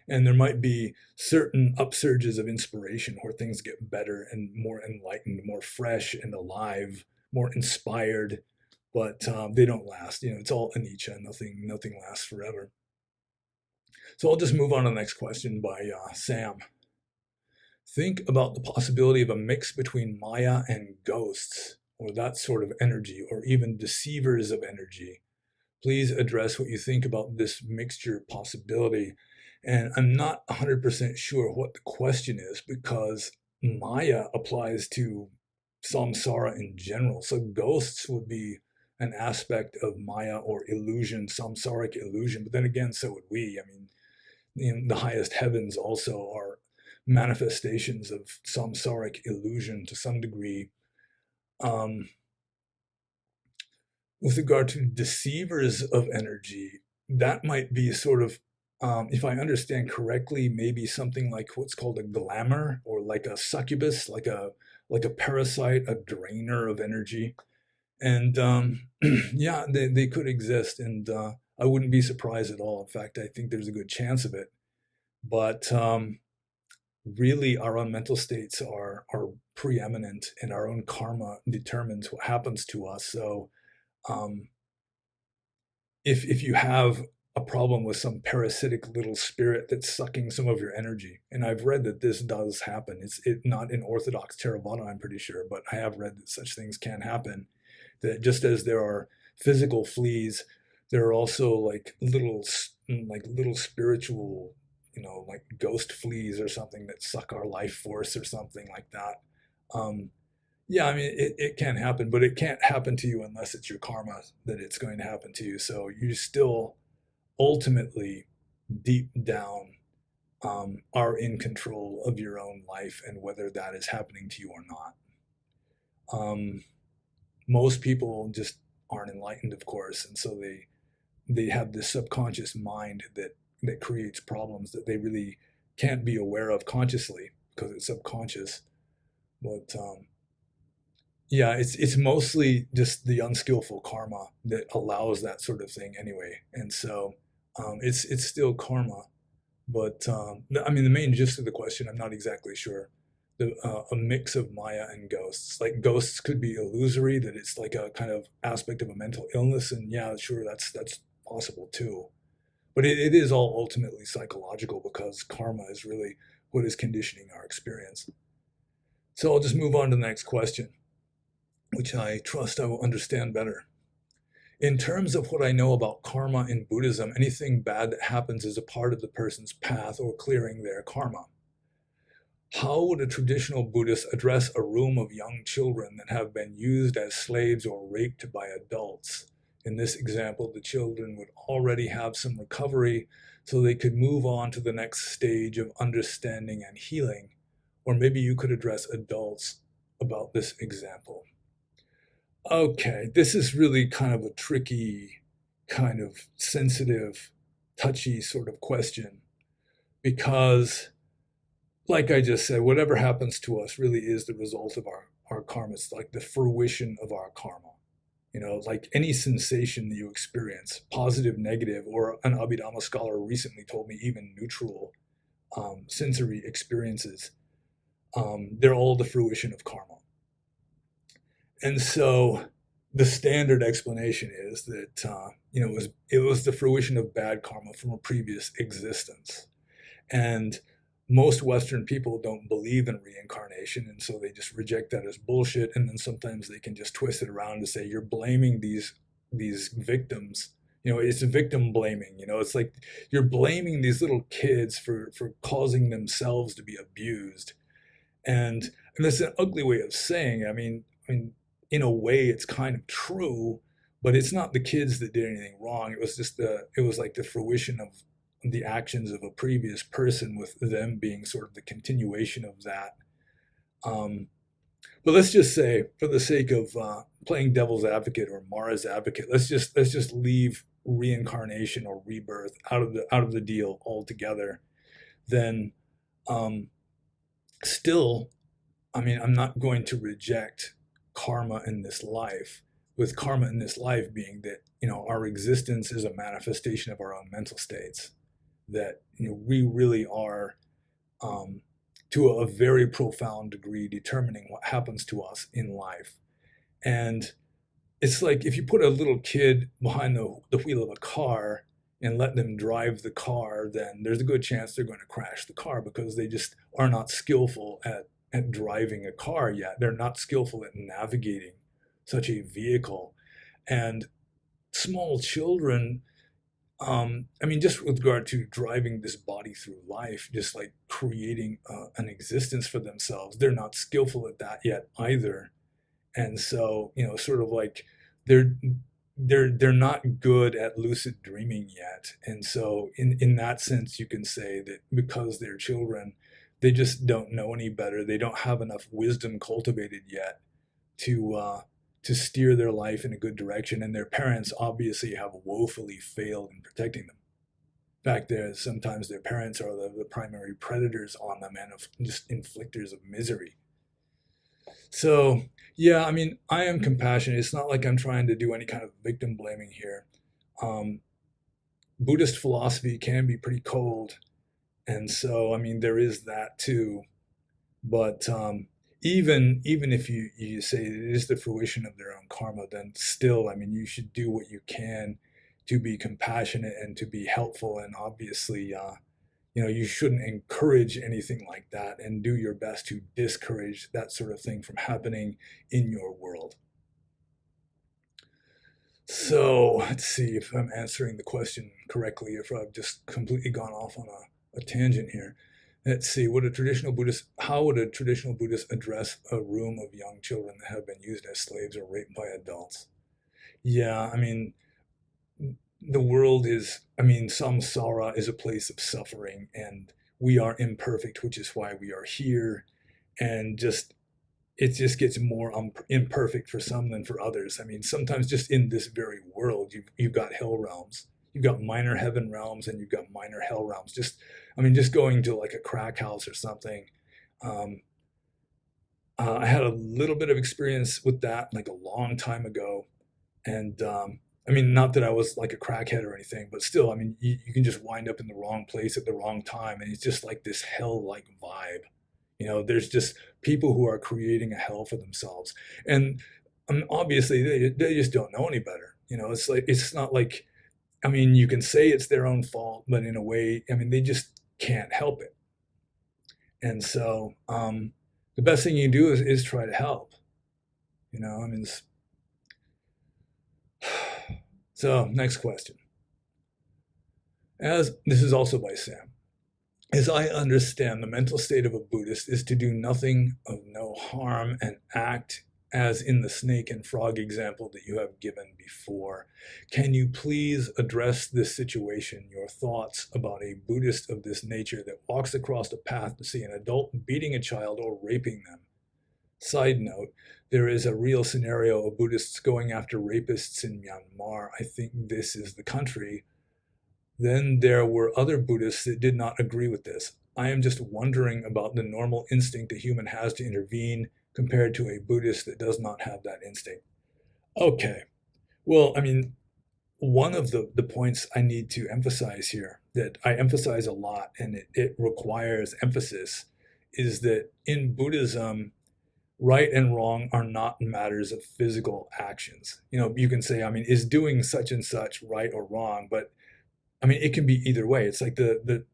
and there might be certain upsurges of inspiration where things get better and more enlightened, more fresh and alive, more inspired, but they don't last. It's all anicca. Nothing lasts forever. So I'll just move on to the next question by Sam. Think about the possibility of a mix between Maya and ghosts, or that sort of energy, or even deceivers of energy. Please address what you think about this mixture possibility. And I'm not 100% sure what the question is, because Maya applies to samsara in general. So ghosts would be an aspect of Maya or illusion, samsaric illusion. But then again, so would we. I mean, the highest heavens also are manifestations of samsaric illusion to some degree. Um, with regard to deceivers of energy, that might be sort of, if I understand correctly, maybe something like what's called a glamour, or like a succubus, like a parasite, a drainer of energy. And yeah, they could exist, and I wouldn't be surprised at all. In fact, I think there's a good chance of it. But really, our own mental states are preeminent, and our own karma determines what happens to us. So um, if you have a problem with some parasitic little spirit that's sucking some of your energy, and I've read that this does happen. It's not in Orthodox Theravada, I'm pretty sure, but I have read that such things can happen. That just as there are physical fleas, there are also like little spiritual, like ghost fleas or something that suck our life force or something like that. Um, yeah, I mean, it can happen, but it can't happen to you unless it's your karma that it's going to happen to you. So you still ultimately, deep down, are in control of your own life and whether that is happening to you or not. Um, most people just aren't enlightened, of course, and so they have this subconscious mind that creates problems that they really can't be aware of consciously because it's subconscious. But yeah, it's mostly just the unskillful karma that allows that sort of thing anyway. And so it's still karma. But I mean, the main gist of the question, I'm not exactly sure. A mix of Maya and ghosts. Like ghosts could be illusory, that it's like a kind of aspect of a mental illness, and yeah, sure, that's possible too. But it is all ultimately psychological, because karma is really what is conditioning our experience. So I'll just move on to the next question, which I trust I will understand better. In terms of what I know about karma in Buddhism, anything bad that happens is a part of the person's path or clearing their karma. How would a traditional Buddhist address a room of young children that have been used as slaves or raped by adults? In this example, the children would already have some recovery so they could move on to the next stage of understanding and healing. Or maybe you could address adults about this example. Okay, this is really kind of a tricky, kind of sensitive, touchy sort of question because, like I just said, whatever happens to us really is the result of our karma. It's like the fruition of our karma. You know, like any sensation that you experience, positive, negative, or an Abhidhamma scholar recently told me even neutral sensory experiences, they're all the fruition of karma. And so the standard explanation is that, it was the fruition of bad karma from a previous existence. And most Western people don't believe in reincarnation, and so they just reject that as bullshit. And then sometimes they can just twist it around to say you're blaming these victims. You know, it's victim blaming. You know, it's like you're blaming these little kids for causing themselves to be abused. And that's an ugly way of saying it. I mean, in a way, it's kind of true, but it's not the kids that did anything wrong. It was just it was like the fruition of the actions of a previous person, with them being sort of the continuation of that. But let's just say, for the sake of playing devil's advocate or Mara's advocate, let's just leave reincarnation or rebirth out of the deal altogether. Then, still, I mean, I'm not going to reject karma in this life, with karma in this life being that, our existence is a manifestation of our own mental states, that, we really are, to a very profound degree, determining what happens to us in life. And it's like if you put a little kid behind the wheel of a car and let them drive the car, then there's a good chance they're going to crash the car, because they just are not skillful at driving a car yet. They're not skillful at navigating such a vehicle. And small children, just with regard to driving this body through life, just like creating an existence for themselves, they're not skillful at that yet either. And so, sort of like they're they're not good at lucid dreaming yet. And so in that sense, you can say that because they're children, they just don't know any better. They don't have enough wisdom cultivated yet to steer their life in a good direction, and their parents obviously have woefully failed in protecting them. In fact, sometimes their parents are the primary predators on them and just inflictors of misery. So, yeah, I mean, I am compassionate. It's not like I'm trying to do any kind of victim blaming here. Buddhist philosophy can be pretty cold, and so, I mean, there is that too. But even if you say it is the fruition of their own karma, then still, I mean, you should do what you can to be compassionate and to be helpful. And obviously, you shouldn't encourage anything like that, and do your best to discourage that sort of thing from happening in your world. So let's see if I'm answering the question correctly, if I've just completely gone off on a tangent here. Let's see, how would a traditional Buddhist address a room of young children that have been used as slaves or raped by adults? Yeah, I mean, the world is, samsara is a place of suffering, and we are imperfect, which is why we are here. And it just gets more imperfect for some than for others. I mean, sometimes just in this very world, you've got hell realms. You've got minor heaven realms, and you've got minor hell realms. Just going to like a crack house or something. I had a little bit of experience with that like a long time ago. And not that I was like a crackhead or anything, but still, you can just wind up in the wrong place at the wrong time. And it's just like this hell-like vibe. There's just people who are creating a hell for themselves. And obviously they just don't know any better. It's not like, you can say it's their own fault, but in a way, they just can't help it. And so the best thing you can do is try to help. So next question. As this is also by Sam. As I understand, the mental state of a Buddhist is to do nothing of no harm and act as in the snake and frog example that you have given before. Can you please address this situation, your thoughts about a Buddhist of this nature that walks across a path to see an adult beating a child or raping them? Side note, there is a real scenario of Buddhists going after rapists in Myanmar. I think this is the country. Then there were other Buddhists that did not agree with this. I am just wondering about the normal instinct a human has to intervene compared to a Buddhist that does not have that instinct. Okay. Well, I mean, one of the points I need to emphasize here, that I emphasize a lot and it requires emphasis, is that in Buddhism, right and wrong are not matters of physical actions. You know, you can say, I mean, is doing such and such right or wrong? But I mean, it can be either way. It's like the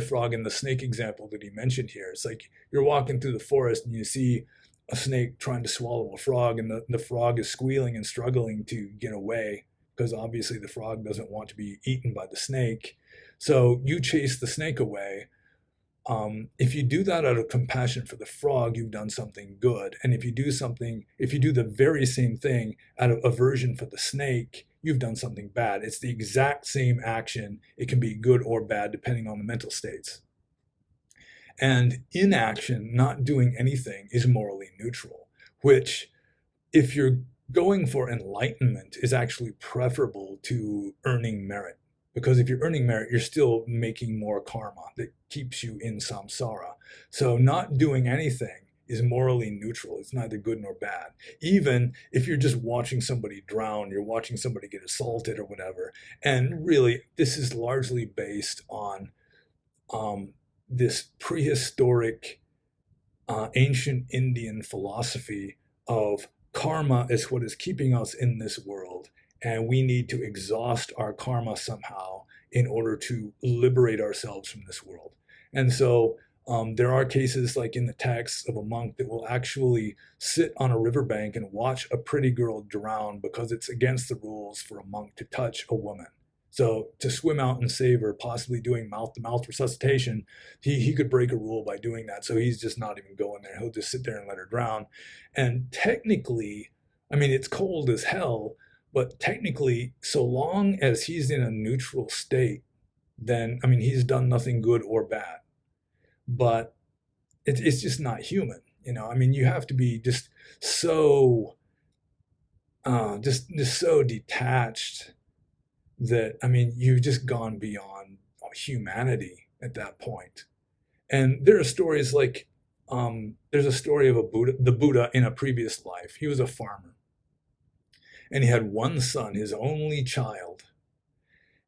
frog and the snake example that he mentioned here. It's like you're walking through the forest and you see a snake trying to swallow a frog, and the frog is squealing and struggling to get away because obviously the frog doesn't want to be eaten by the snake. So you chase the snake away. If you do that out of compassion for the frog, you've done something good. And if you do the very same thing out of aversion for the snake, you've done something bad. It's the exact same action. It can be good or bad depending on the mental states. And inaction, not doing anything, is morally neutral, which, if you're going for enlightenment, is actually preferable to earning merit. Because if you're earning merit, you're still making more karma that keeps you in samsara. So not doing anything is morally neutral. It's neither good nor bad. Even if you're just watching somebody drown, you're watching somebody get assaulted or whatever. And really, this is largely based on this prehistoric ancient Indian philosophy of karma is what is keeping us in this world, and we need to exhaust our karma somehow in order to liberate ourselves from this world. And so there are cases like in the text of a monk that will actually sit on a riverbank and watch a pretty girl drown because it's against the rules for a monk to touch a woman. So to swim out and save her, possibly doing mouth-to-mouth resuscitation, he could break a rule by doing that. So he's just not even going there. He'll just sit there and let her drown. And technically, I mean, it's cold as hell, but technically, so long as he's in a neutral state, then, I mean, he's done nothing good or bad. But it's just not human, you know? I mean, you have to be just so, just so detached that, I mean, you've just gone beyond humanity at that point. And there are stories like, there's a story of the Buddha in a previous life. He was a farmer, and he had one son, his only child.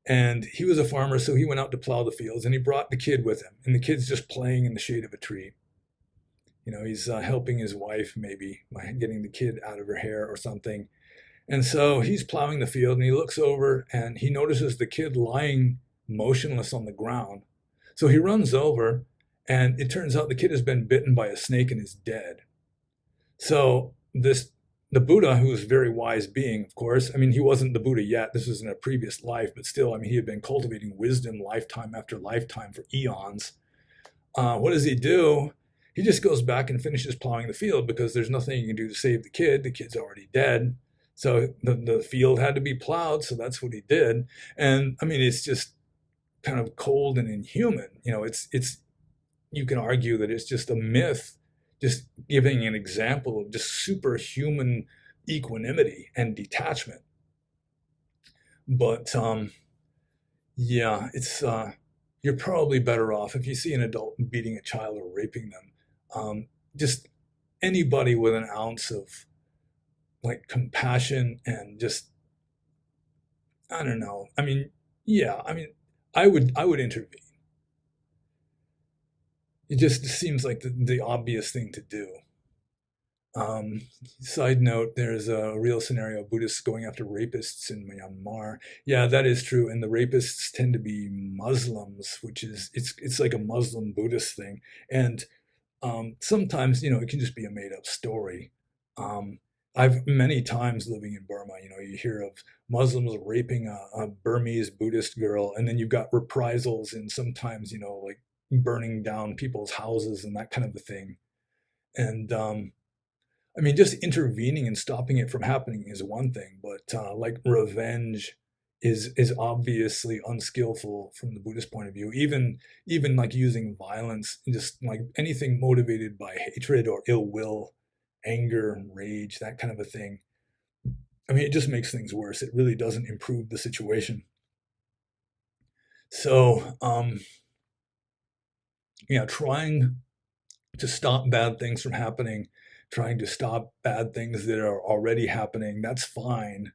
And he was a farmer, so he went out to plow the fields, and he brought the kid with him. And the kid's just playing in the shade of a tree. You know, he's helping his wife maybe by getting the kid out of her hair or something. And so he's plowing the field and he looks over and he notices the kid lying motionless on the ground. So he runs over, and it turns out the kid has been bitten by a snake and is dead. So the Buddha, who was a very wise being, of course, I mean, he wasn't the Buddha yet. This was in a previous life, but still, I mean, he had been cultivating wisdom lifetime after lifetime for eons. What does he do? He just goes back and finishes plowing the field because there's nothing he can do to save the kid. The kid's already dead. So the field had to be plowed, so that's what he did. And I mean, it's just kind of cold and inhuman. You know, it's you can argue that it's just a myth, just giving an example of just superhuman equanimity and detachment. But yeah, it's you're probably better off if you see an adult beating a child or raping them. Just anybody with an ounce of like compassion and just, I don't know. I mean, yeah, I mean, I would intervene. It just seems like the obvious thing to do. Side note, there's a real scenario of Buddhists going after rapists in Myanmar. Yeah, that is true. And the rapists tend to be Muslims, which is, it's like a Muslim Buddhist thing. And sometimes, you know, it can just be a made up story. I've many times living in Burma, you know, you hear of Muslims raping a Burmese Buddhist girl, and then you've got reprisals and sometimes, you know, like burning down people's houses and that kind of a thing. And I mean, just intervening and stopping it from happening is one thing, but like revenge is obviously unskillful from the Buddhist point of view. Even like using violence, just like anything motivated by hatred or ill will, anger and rage, that kind of a thing. I mean, it just makes things worse. It really doesn't improve the situation. So, trying to stop bad things from happening, trying to stop bad things that are already happening, that's fine.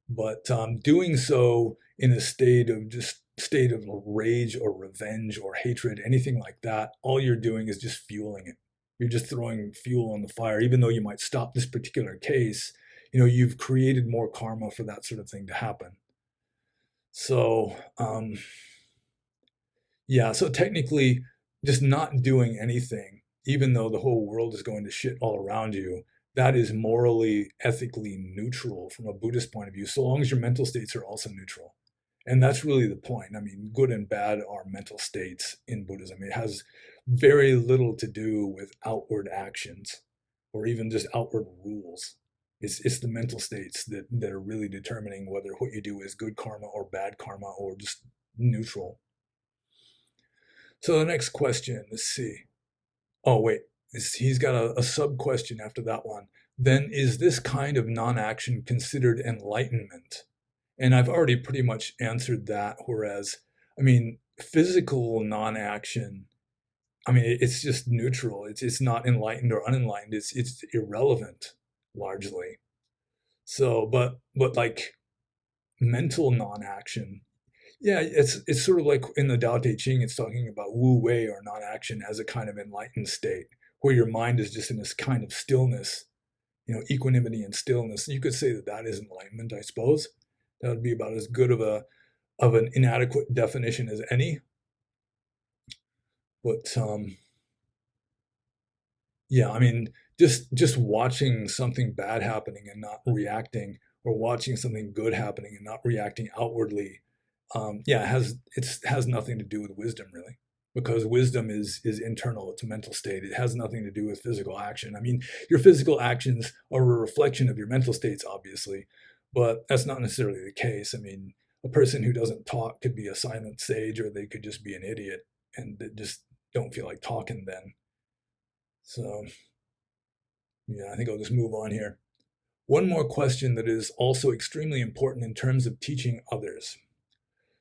But doing so in a state of rage or revenge or hatred, anything like that, all you're doing is just fueling it. You're just throwing fuel on the fire. Even though you might stop this particular case, you've created more karma for that sort of thing to happen. So, yeah, so technically, just not doing anything, even though the whole world is going to shit all around you, that is morally, ethically neutral from a Buddhist point of view, so long as your mental states are also neutral. And that's really the point. I mean, good and bad are mental states in Buddhism. It has very little to do with outward actions or even just outward rules. It's the mental states that are really determining whether what you do is good karma or bad karma or just neutral. So the next question, let's see. Oh, wait, he's got a sub question after that one. Then is this kind of non-action considered enlightenment? And I've already pretty much answered that. Whereas, I mean, physical non-action, I mean, it's just neutral. It's not enlightened or unenlightened. It's irrelevant largely. So, but like mental non-action, yeah, it's sort of like in the Tao Te Ching, it's talking about Wu Wei or non-action as a kind of enlightened state, where your mind is just in this kind of stillness, equanimity and stillness. You could say that that is enlightenment, I suppose. That would be about as good of an inadequate definition as any. But yeah, I mean, just watching something bad happening and not reacting, or watching something good happening and not reacting outwardly, yeah, it has nothing to do with wisdom really, because wisdom is internal. It's a mental state. It has nothing to do with physical action. I mean, your physical actions are a reflection of your mental states, obviously, but that's not necessarily the case. I mean, a person who doesn't talk could be a silent sage, or they could just be an idiot and they just don't feel like talking then. So, yeah, I think I'll just move on here. One more question that is also extremely important in terms of teaching others.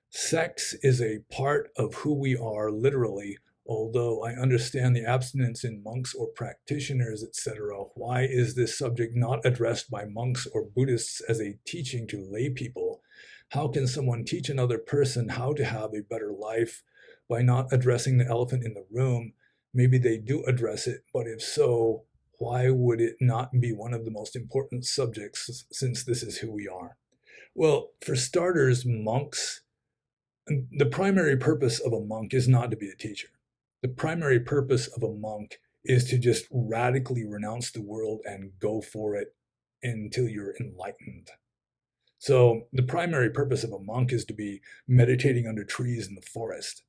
Sex is a part of who we are literally, although I understand the abstinence in monks or practitioners, etc. Why is this subject not addressed by monks or Buddhists as a teaching to lay people? How can someone teach another person how to have a better life by not addressing the elephant in the room? Maybe they do address it, but if so, why would it not be one of the most important subjects since this is who we are? Well, for starters, monks, the primary purpose of a monk is not to be a teacher. The primary purpose of a monk is to just radically renounce the world and go for it until you're enlightened. So the primary purpose of a monk is to be meditating under trees in the forest,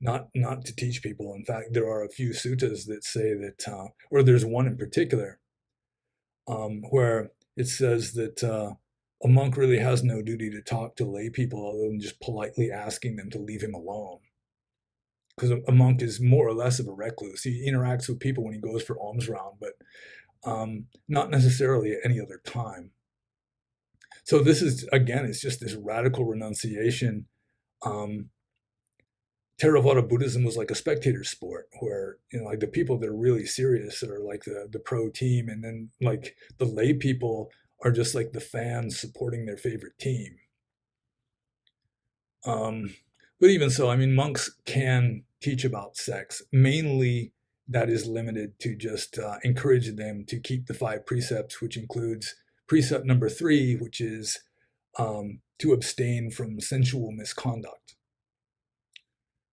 not to teach people. In fact, there are a few suttas that say that, or there's one in particular, where it says that a monk really has no duty to talk to lay people other than just politely asking them to leave him alone. Because a monk is more or less of a recluse. He interacts with people when he goes for alms round, but not necessarily at any other time. So this is, again, it's just this radical renunciation. Theravada Buddhism was like a spectator sport where, like the people that are really serious are like the pro team, and then like the lay people are just like the fans supporting their favorite team. But even so, I mean, monks can teach about sex. Mainly, that is limited to just encourage them to keep the 5 precepts, which includes precept number 3, which is to abstain from sensual misconduct,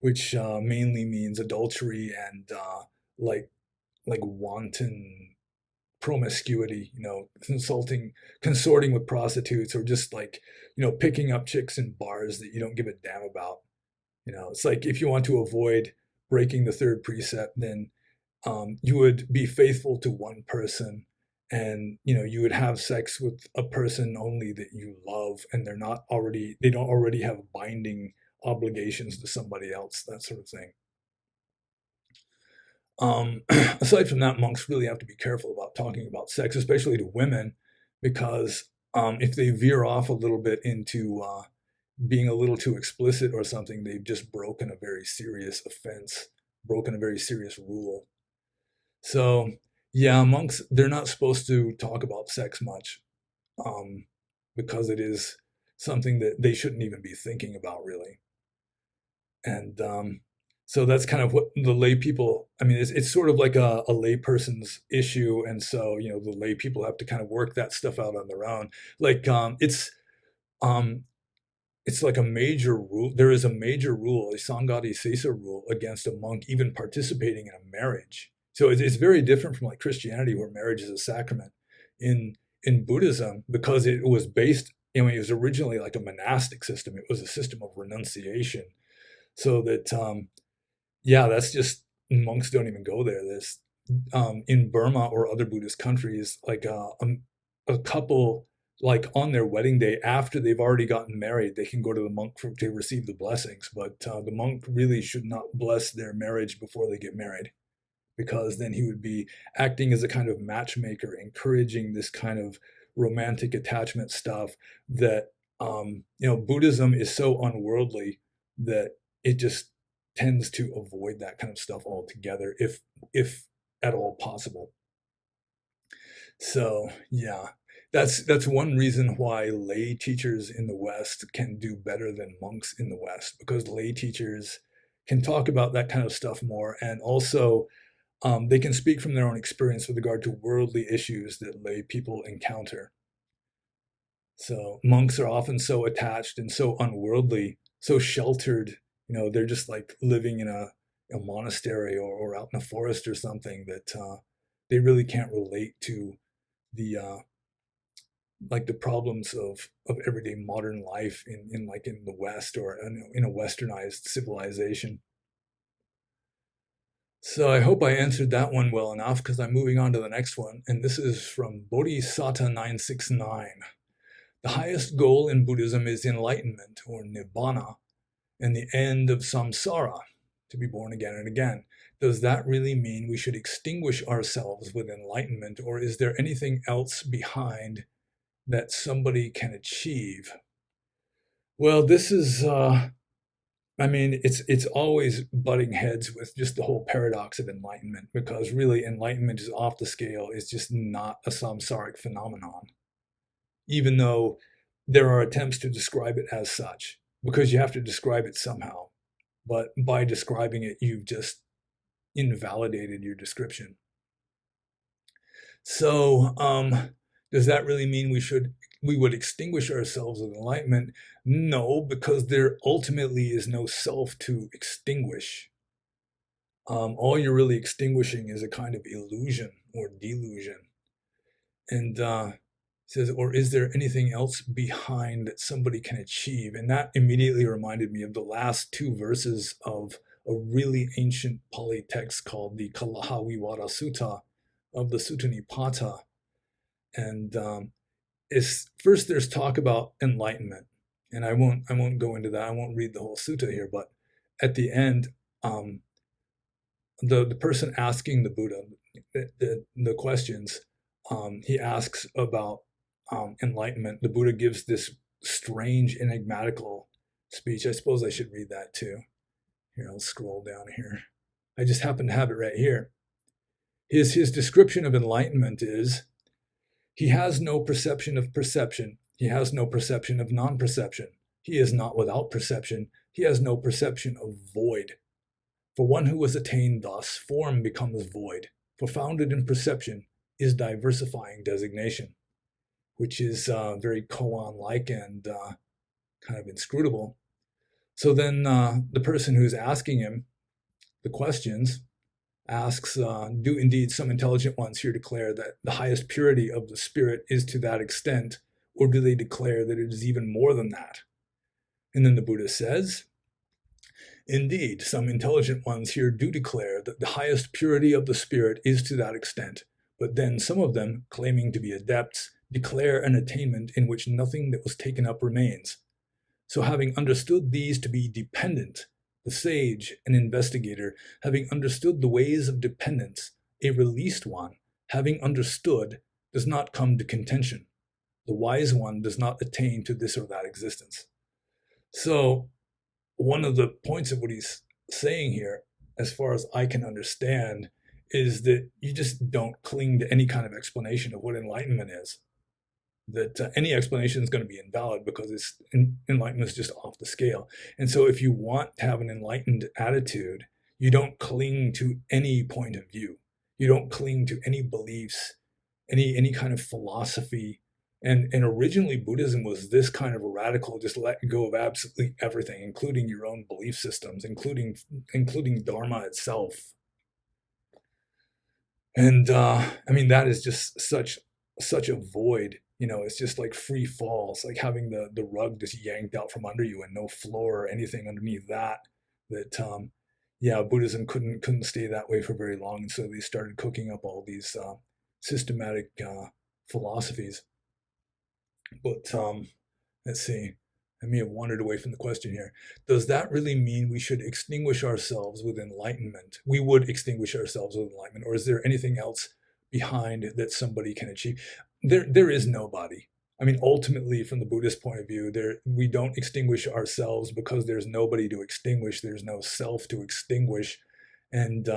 which mainly means adultery and like wanton promiscuity, consorting with prostitutes, or just like, picking up chicks in bars that you don't give a damn about. It's like if you want to avoid breaking the 3rd precept, then you would be faithful to one person and you would have sex with a person only that you love, and they don't already have binding obligations to somebody else, that sort of thing. Aside from that, monks really have to be careful about talking about sex, especially to women, because if they veer off a little bit into being a little too explicit or something, they've just broken a very serious offense, broken a very serious rule. So, yeah, monks, they're not supposed to talk about sex much, um, because it is something that they shouldn't even be thinking about, really. And so that's kind of what the lay people, I mean, it's sort of like a lay person's issue. And so, the lay people have to kind of work that stuff out on their own. Like, um, it's like a major rule. There is a major rule, a Sangati Sesa rule, against a monk even participating in a marriage. So it's very different from like Christianity, where marriage is a sacrament. In Buddhism, because it was based, it was originally like a monastic system. It was a system of renunciation. So that, yeah, that's just, monks don't even go there. This in Burma or other Buddhist countries, like a couple, like on their wedding day, after they've already gotten married, they can go to the monk to receive the blessings. But the monk really should not bless their marriage before they get married, because then he would be acting as a kind of matchmaker, encouraging this kind of romantic attachment stuff that, Buddhism is so unworldly that it just tends to avoid that kind of stuff altogether, if at all possible. So yeah, that's one reason why lay teachers in the West can do better than monks in the West, because lay teachers can talk about that kind of stuff more, and also they can speak from their own experience with regard to worldly issues that lay people encounter. So monks are often so attached and so unworldly, so sheltered. They're just like living in a monastery, or out in a forest or something, that they really can't relate to the like the problems of everyday modern life in the West, or in a westernized civilization. So I hope I answered that one well enough, because I'm moving on to the next one, and this is from Bodhisattva 969. The highest goal in Buddhism is enlightenment, or Nirvana, and the end of samsara, to be born again and again. Does that really mean we should extinguish ourselves with enlightenment, or is there anything else behind that somebody can achieve? Well, this is, it's always butting heads with just the whole paradox of enlightenment, because really enlightenment is off the scale. It's just not a samsaric phenomenon, even though there are attempts to describe it as such, because you have to describe it somehow. But by describing it, you've just invalidated your description. So, does that really mean we would extinguish ourselves with enlightenment? No, because there ultimately is no self to extinguish. All you're really extinguishing is a kind of illusion or delusion. And says, or is there anything else behind that somebody can achieve? And that immediately reminded me of the last two verses of a really ancient Pali text called the Kalahawivada Sutta of the Sutta Nipata. And first there's talk about enlightenment, and I won't go into that. I won't read the whole sutta here, but at the end, the person asking the Buddha the questions, he asks about enlightenment. The Buddha gives this strange enigmatical speech. I suppose I should read that too. Here, I'll scroll down here. I just happen to have it right here. His description of enlightenment is: he has no perception of perception. He has no perception of non-perception. He is not without perception. He has no perception of void. For one who has attained thus, form becomes void. For founded in perception is diversifying designation, which is very koan-like and kind of inscrutable. So then the person who's asking him the questions asks, do indeed some intelligent ones here declare that the highest purity of the spirit is to that extent, or do they declare that it is even more than that? And then the Buddha says, indeed, some intelligent ones here do declare that the highest purity of the spirit is to that extent, But then some of them, claiming to be adepts, declare an attainment in which nothing that was taken up remains. So having understood these to be dependent, the sage, an investigator, having understood the ways of dependence, a released one, having understood, does not come to contention. The wise one does not attain to this or that existence. So one of the points of what he's saying here, as far as I can understand, is that you just don't cling to any kind of explanation of what enlightenment is. That any explanation is going to be invalid because enlightenment is just off the scale. And so if you want to have an enlightened attitude, you don't cling to any point of view. You don't cling to any beliefs, any kind of philosophy. And originally Buddhism was this kind of a radical, just let go of absolutely everything, including your own belief systems, including Dharma itself. And I mean, that is just such a void. It's just like free fall. It's like having the rug just yanked out from under you and no floor or anything underneath that. Yeah, Buddhism couldn't stay that way for very long, and so they started cooking up all these systematic philosophies. But let's see. I may have wandered away from the question here. Does that really mean we should extinguish ourselves with enlightenment? We would extinguish ourselves with enlightenment, or is there anything else behind that somebody can achieve? There is nobody. I mean, ultimately, from the Buddhist point of view, we don't extinguish ourselves because there's nobody to extinguish. There's no self to extinguish, and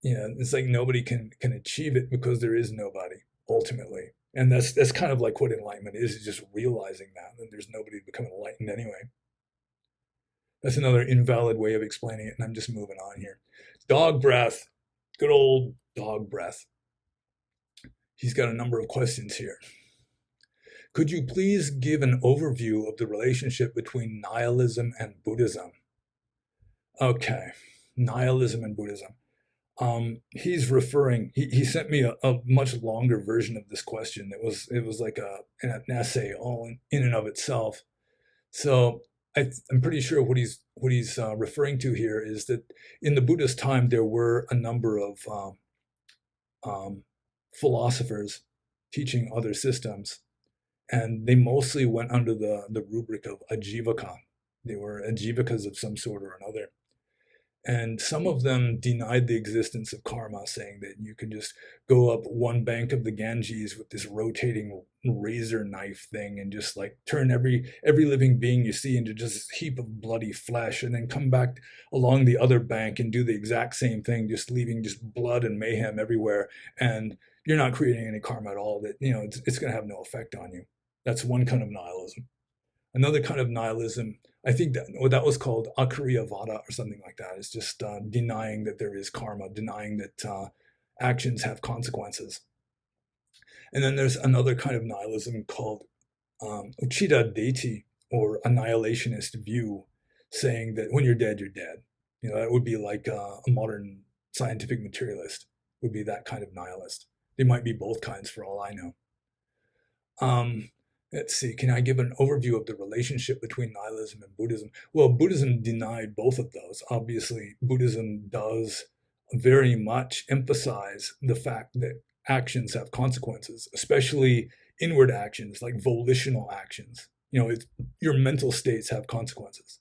it's like nobody can achieve it because there is nobody ultimately. And that's kind of like what enlightenment is just realizing that there's nobody to become enlightened anyway. That's another invalid way of explaining it, and I'm just moving on here. Dog breath, good old dog breath. He's got a number of questions here. Could you please give an overview of the relationship between nihilism and Buddhism? Okay, nihilism and Buddhism. He's referring. He sent me a much longer version of this question. It was like an essay all in and of itself. So I'm pretty sure what he's referring to here is that in the Buddhist time there were a number of philosophers teaching other systems, and they mostly went under the rubric of ajivaka. They were ajivakas of some sort or another. And some of them denied the existence of karma, saying that you can just go up one bank of the Ganges with this rotating razor knife thing and just like turn every living being you see into just a heap of bloody flesh, and then come back along the other bank and do the exact same thing, just leaving just blood and mayhem everywhere. And you're not creating any karma at all. That it's going to have no effect on you. That's one kind of nihilism. Another kind of nihilism, I think that was called Akariyavada or something like that. It's just denying that there is karma, denying that actions have consequences. And then there's another kind of nihilism called Uchida Deiti, or annihilationist view, saying that when you're dead, you're dead. That would be like a modern scientific materialist, would be that kind of nihilist. They might be both kinds for all I know. Let's see, can I give an overview of the relationship between nihilism and Buddhism? Well, Buddhism denied both of those. Obviously, Buddhism does very much emphasize the fact that actions have consequences, especially inward actions like volitional actions. Your mental states have consequences.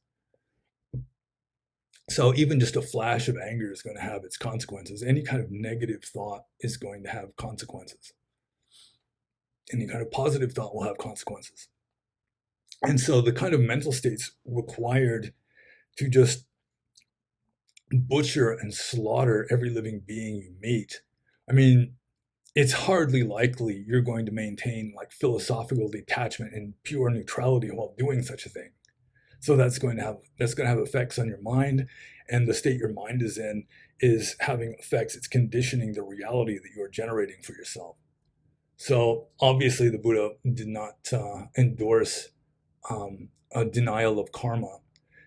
So even just a flash of anger is going to have its consequences. Any kind of negative thought is going to have consequences. Any kind of positive thought will have consequences. And so the kind of mental states required to just butcher and slaughter every living being you meet, I mean, it's hardly likely you're going to maintain like philosophical detachment and pure neutrality while doing such a thing. So that's going to have effects on your mind, and the state your mind is in is having effects. It's conditioning the reality that you are generating for yourself. So obviously the Buddha did not endorse a denial of karma.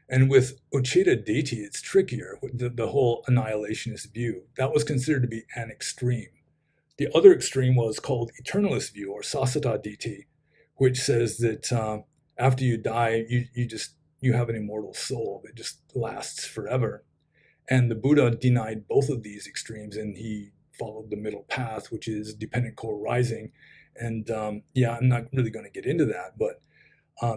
And with Uchida Deiti, it's trickier. The whole annihilationist view, that was considered to be an extreme. The other extreme was called eternalist view, or Sasata Deiti, which says that after you die, you have an immortal soul that just lasts forever. And the Buddha denied both of these extremes, and he followed the middle path, which is dependent co-arising. And yeah, I'm not really going to get into that, but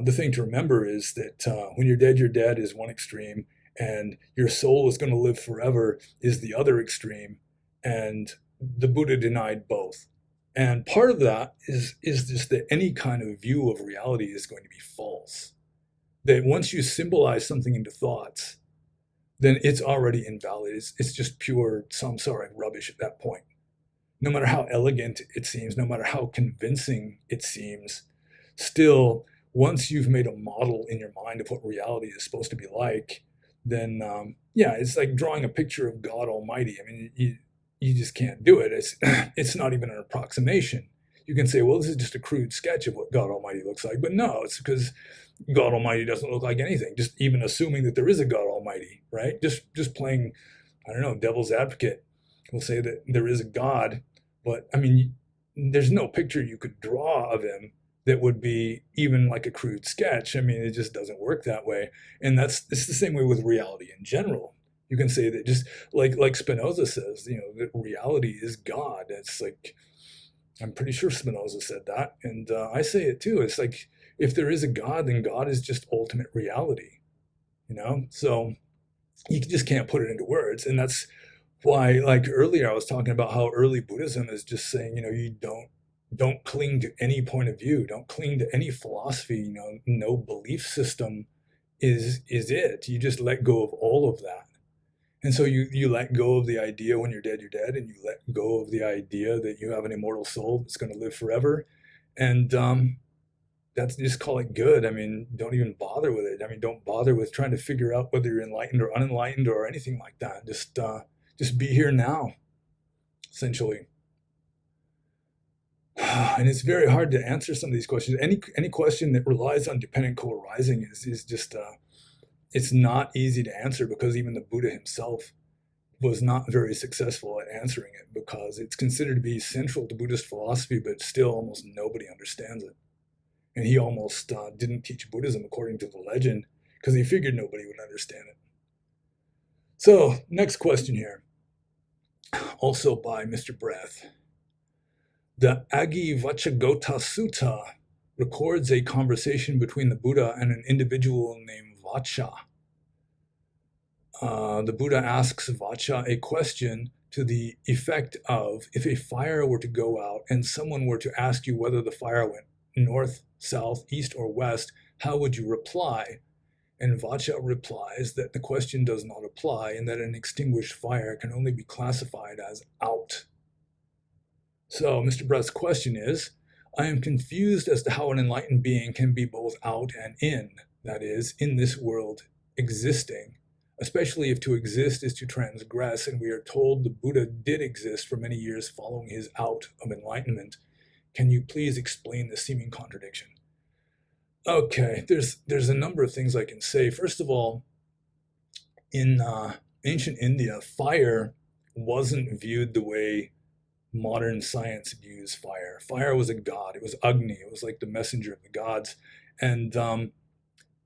the thing to remember is that when you're dead is one extreme, and your soul is going to live forever is the other extreme. And the Buddha denied both. And part of that is just that any kind of view of reality is going to be false. That once you symbolize something into thoughts, then it's already invalid. It's just pure samsaric rubbish at that point. No matter how elegant it seems, no matter how convincing it seems, still, once you've made a model in your mind of what reality is supposed to be like, then yeah, it's like drawing a picture of God Almighty. I mean, you just can't do it. It's not even an approximation. You can say, well, this is just a crude sketch of what God Almighty looks like, but no, it's because God Almighty doesn't look like anything. Just even assuming that there is a God Almighty, right? Just playing, I don't know, devil's advocate. We'll say that there is a God, but I mean, there's no picture you could draw of him that would be even like a crude sketch. I mean, it just doesn't work that way. And it's the same way with reality in general. You can say that just like Spinoza says, you know, that reality is God. It's like, I'm pretty sure Spinoza said that. And I say it too. It's like, if there is a God, then God is just ultimate reality, you know? So you just can't put it into words. And that's why, like earlier, I was talking about how early Buddhism is just saying, you know, you don't cling to any point of view, don't cling to any philosophy, you know, no belief system is it. You just let go of all of that. And so you let go of the idea when you're dead, and you let go of the idea that you have an immortal soul that's going to live forever. And that's, just call it good. I mean, don't even bother with it. I mean, don't bother with trying to figure out whether you're enlightened or unenlightened or anything like that. Just be here now, essentially. And it's very hard to answer some of these questions. Any question that relies on dependent co-arising is just it's not easy to answer, because even the Buddha himself was not very successful at answering it, because it's considered to be central to Buddhist philosophy, but still almost nobody understands it. And he almost didn't teach Buddhism according to the legend, because he figured nobody would understand it. So, next question here, also by Mr. Breath. The Agivachagota Sutta records a conversation between the Buddha and an individual named Vacha. The Buddha asks Vacha a question to the effect of, if a fire were to go out and someone were to ask you whether the fire went north, south, east, or west, how would you reply? And Vacha replies that the question does not apply, and that an extinguished fire can only be classified as out. So Mr. Brett's question is, I am confused as to how an enlightened being can be both out and in, that is, in this world existing, especially if to exist is to transgress, and we are told the Buddha did exist for many years following his out of enlightenment. Can you please explain the seeming contradiction? Okay, there's a number of things I can say. First of all, in ancient India, fire wasn't viewed the way modern science views fire. Fire was a god. It was Agni. It was like the messenger of the gods, and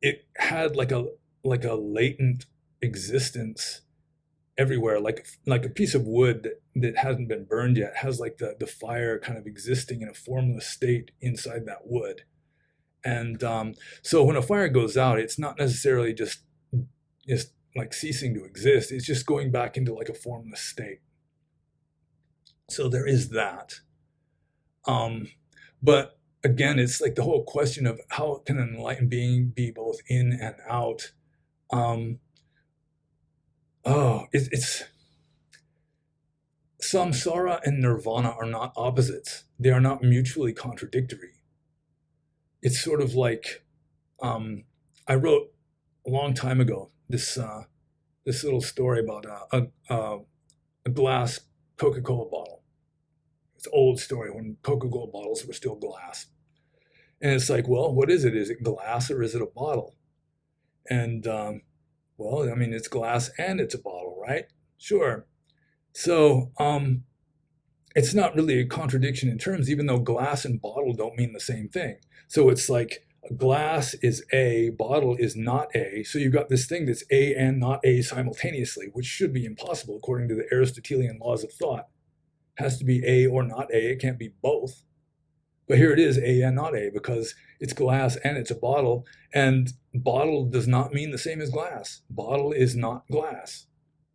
it had like a latent existence everywhere, like a piece of wood that hasn't been burned yet has like the fire kind of existing in a formless state inside that wood. And so when a fire goes out, it's not necessarily just like ceasing to exist. It's just going back into like a formless state. So there is that. But again, it's like the whole question of how can an enlightened being be both in and out? It's samsara and nirvana are not opposites. They are not mutually contradictory. It's sort of like, I wrote a long time ago this little story about a glass Coca-Cola bottle. It's an old story when Coca-Cola bottles were still glass. And it's like, well, what is it? Is it glass or is it a bottle? And well, I mean, it's glass and it's a bottle, right? Sure. So it's not really a contradiction in terms, even though glass and bottle don't mean the same thing. So it's like glass is A, bottle is not A. So you've got this thing that's A and not A simultaneously, which should be impossible according to the Aristotelian laws of thought. has to be A or not A. It can't be both. But here it is, A and not A, because it's glass and it's a bottle. And bottle does not mean the same as glass. Bottle is not glass.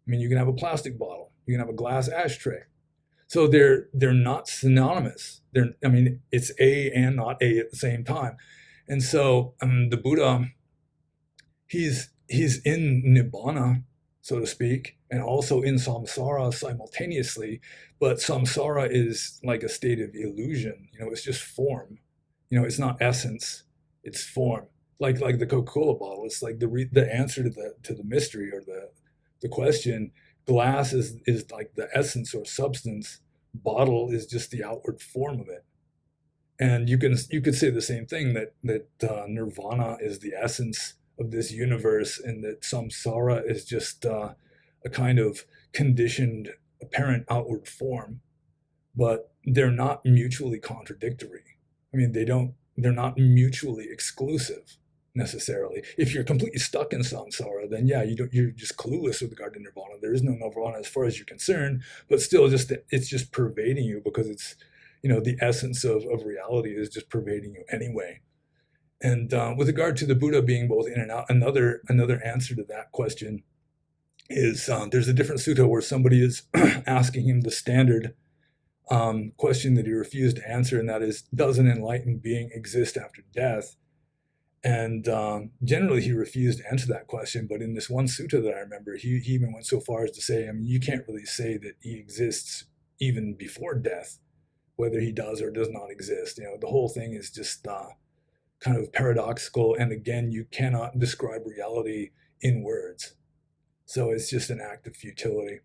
I mean, you can have a plastic bottle. You can have a glass ashtray. So they're not synonymous. I mean, it's A and not A at the same time. And so the Buddha, he's in Nibbana, so to speak, and also in samsara simultaneously. But samsara is like a state of illusion. It's just form. It's not essence. It's form. Like the Coca-Cola bottle. It's like the answer to the mystery, or the question. Glass is like the essence or substance. Bottle is just the outward form of it. And you could say the same thing, that nirvana is the essence of this universe, and that samsara is just a kind of conditioned apparent outward form. But they're not mutually contradictory. I mean, they're not mutually exclusive necessarily. If you're completely stuck in samsara, then yeah, you're just clueless with regard to nirvana. There is no nirvana as far as you're concerned, but still, it's just pervading you, because it's the essence of reality is just pervading you anyway. And with regard to the Buddha being both in and out, another answer to that question is there's a different sutta where somebody is asking him the standard question that he refused to answer, and that is, does an enlightened being exist after death? And generally, he refused to answer that question. But in this one sutta that I remember, he even went so far as to say, I mean, you can't really say that he exists even before death, whether he does or does not exist. The whole thing is just kind of paradoxical. And again, you cannot describe reality in words. So it's just an act of futility.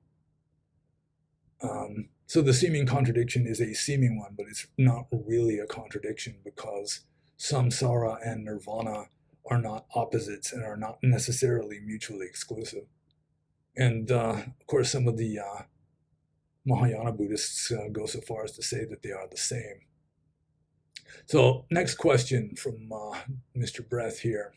So the seeming contradiction is a seeming one, but it's not really a contradiction, because samsara and nirvana are not opposites and are not necessarily mutually exclusive. And of course, some of the Mahayana Buddhists go so far as to say that they are the same. So next question from Mr. Breath here.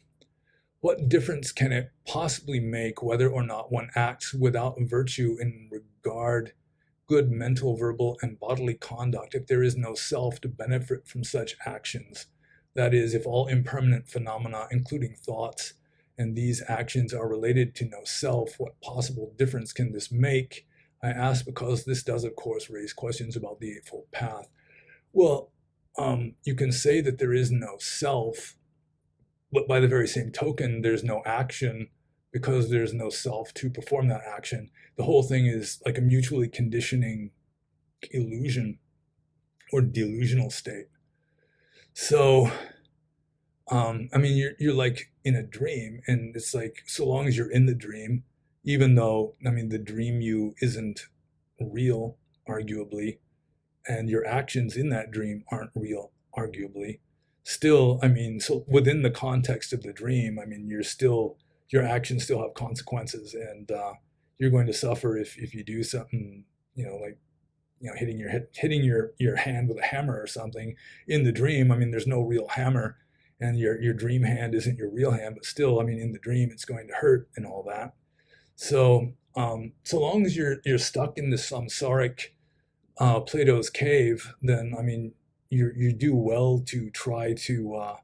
What difference can it possibly make whether or not one acts without virtue in regard good mental, verbal, and bodily conduct if there is no self to benefit from such actions? That is, if all impermanent phenomena, including thoughts, and these actions are related to no self, what possible difference can this make? I ask because this does, of course, raise questions about the Eightfold Path. Well, you can say that there is no self, but by the very same token, there's no action, because there's no self to perform that action. The whole thing is like a mutually conditioning illusion or delusional state. So, I mean, you're like in a dream, and it's like, so long as you're in the dream, even though, I mean, the dream you isn't real, arguably, and your actions in that dream aren't real, arguably, still, I mean, so within the context of the dream, I mean, your actions still have consequences, and you're going to suffer if you do something, like, hitting your hand with a hammer or something in the dream. I mean, there's no real hammer, and your dream hand isn't your real hand, but still, I mean, in the dream, it's going to hurt and all that. So, so long as you're stuck in this samsaric Plato's cave, then I mean, you do well to try to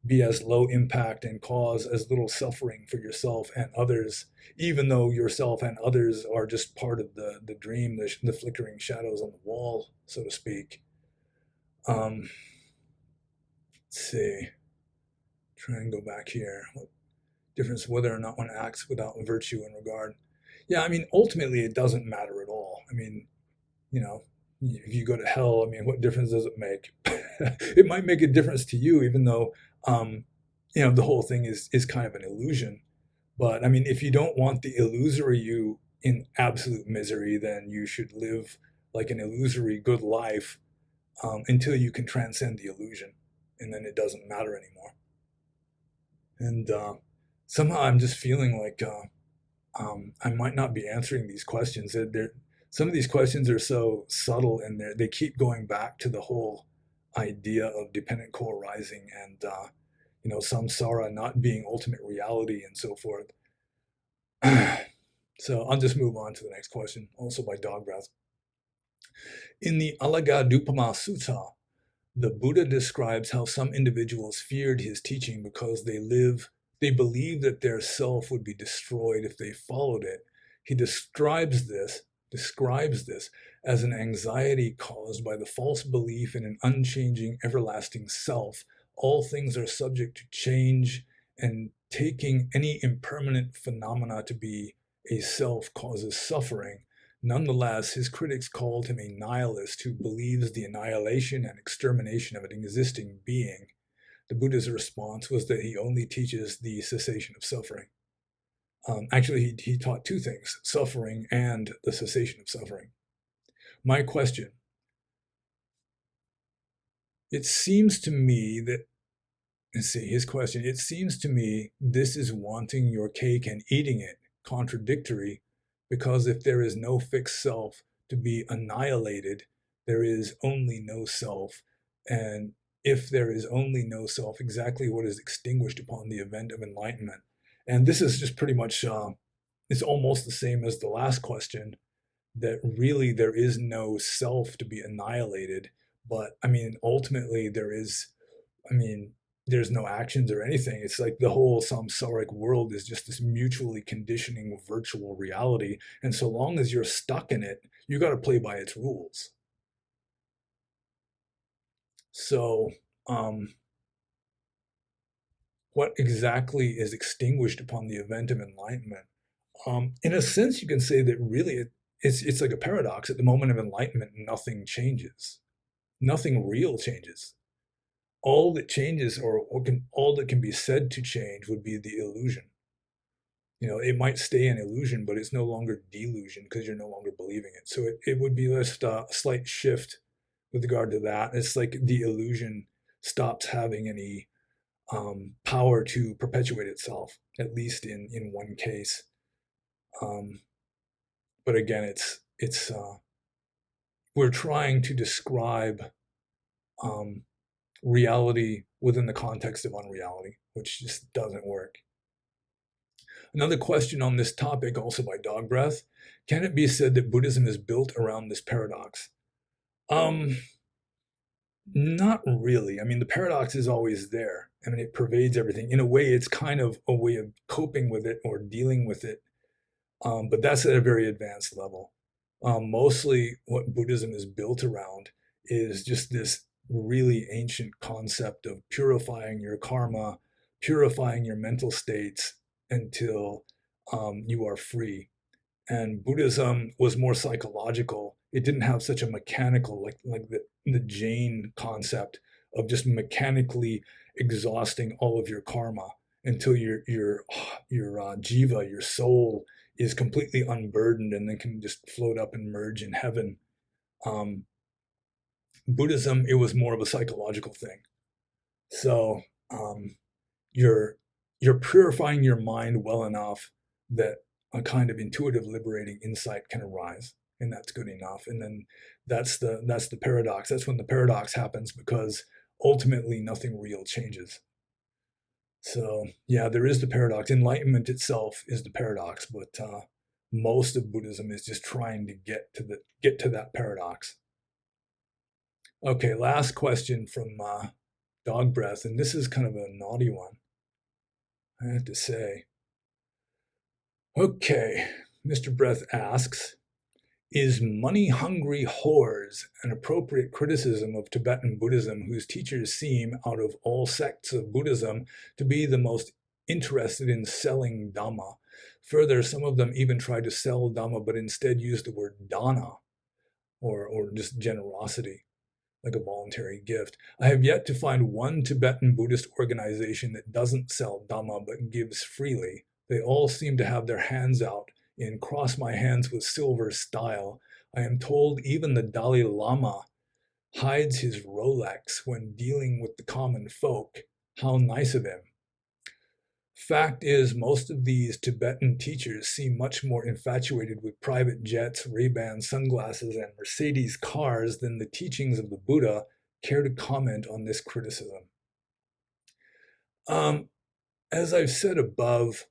be as low impact and cause as little suffering for yourself and others, even though yourself and others are just part of the dream, the flickering shadows on the wall, so to speak. Let's see. Try and go back here. What difference whether or not one acts without virtue in regard? Yeah, I mean, ultimately, it doesn't matter at all. I mean, if you go to hell, I mean, what difference does it make? It might make a difference to you, even though, the whole thing is kind of an illusion. But I mean, if you don't want the illusory you in absolute misery, then you should live like an illusory good life until you can transcend the illusion, and then it doesn't matter anymore. And somehow I'm just feeling like I might not be answering these questions. Some of these questions are so subtle, and they keep going back to the whole idea of dependent co-arising and samsara not being ultimate reality and so forth. So I'll just move on to the next question, also by Dog Breath. In the Alagadupama Sutta, the Buddha describes how some individuals feared his teaching because they believed that their self would be destroyed if they followed it. He describes this as an anxiety caused by the false belief in an unchanging, everlasting self. All things are subject to change, and taking any impermanent phenomena to be a self causes suffering. Nonetheless, his critics called him a nihilist who believes the annihilation and extermination of an existing being. The Buddha's response was that he only teaches the cessation of suffering. Actually, he taught two things, suffering and the cessation of suffering. My question, it seems to me that, let's see, his question, it seems to me this is wanting your cake and eating it, contradictory, because if there is no fixed self to be annihilated, there is only no self. And if there is only no self, exactly what is extinguished upon the event of enlightenment? And this is just pretty much, it's almost the same as the last question, that really there is no self to be annihilated. But I mean, ultimately, I mean, there's no actions or anything. It's like the whole samsaric world is just this mutually conditioning virtual reality. And so long as you're stuck in it, you got to play by its rules. So, what exactly is extinguished upon the event of enlightenment? In a sense, you can say that really it's like a paradox. At the moment of enlightenment, nothing changes, nothing real changes. All that changes, all that can be said to change, would be the illusion. You know, it might stay an illusion, but it's no longer delusion because you're no longer believing it. So it would be just a slight shift with regard to that. It's like the illusion stops having any power to perpetuate itself, at least in one case. Um, but again, it's we're trying to describe um, reality within the context of unreality, which just doesn't work. Another question on this topic, also by Dog Breath: can it be said that Buddhism is built around this paradox? Um, Not really. I mean, the paradox is always there. I mean, it pervades everything. In a way, it's kind of a way of coping with it or dealing with it. But that's at a very advanced level. Mostly what Buddhism is built around is just this really ancient concept of purifying your karma, purifying your mental states until you are free. And Buddhism was more psychological. It didn't have such a mechanical, like the Jain concept of just mechanically exhausting all of your karma until your jiva, your soul, is completely unburdened and then can just float up and merge in heaven. Um, Buddhism, it was more of a psychological thing. So um, you're you're purifying your mind well enough that a kind of intuitive liberating insight can arise, and that's good enough. And then that's the paradox. That's when the paradox happens, because ultimately nothing real changes. So yeah, there is the paradox. Enlightenment itself is the paradox, but most of Buddhism is just trying to get to that paradox. Okay, last question from Dog Breath, and this is kind of a naughty one, I have to say. Okay, Mr. Breath asks, is money-hungry whores an appropriate criticism of Tibetan Buddhism, whose teachers seem, out of all sects of Buddhism, to be the most interested in selling Dhamma? Further, some of them even try to sell Dhamma, but instead use the word dana, or just generosity, like a voluntary gift. I have yet to find one Tibetan Buddhist organization that doesn't sell Dhamma but gives freely. They all seem to have their hands out in cross my hands with silver style. I am told even the Dalai Lama hides his Rolex when dealing with the common folk. How nice of him. Fact is, most of these Tibetan teachers seem much more infatuated with private jets, Ray-Ban sunglasses, and Mercedes cars than the teachings of the Buddha. Care to comment on this criticism? As I've said above,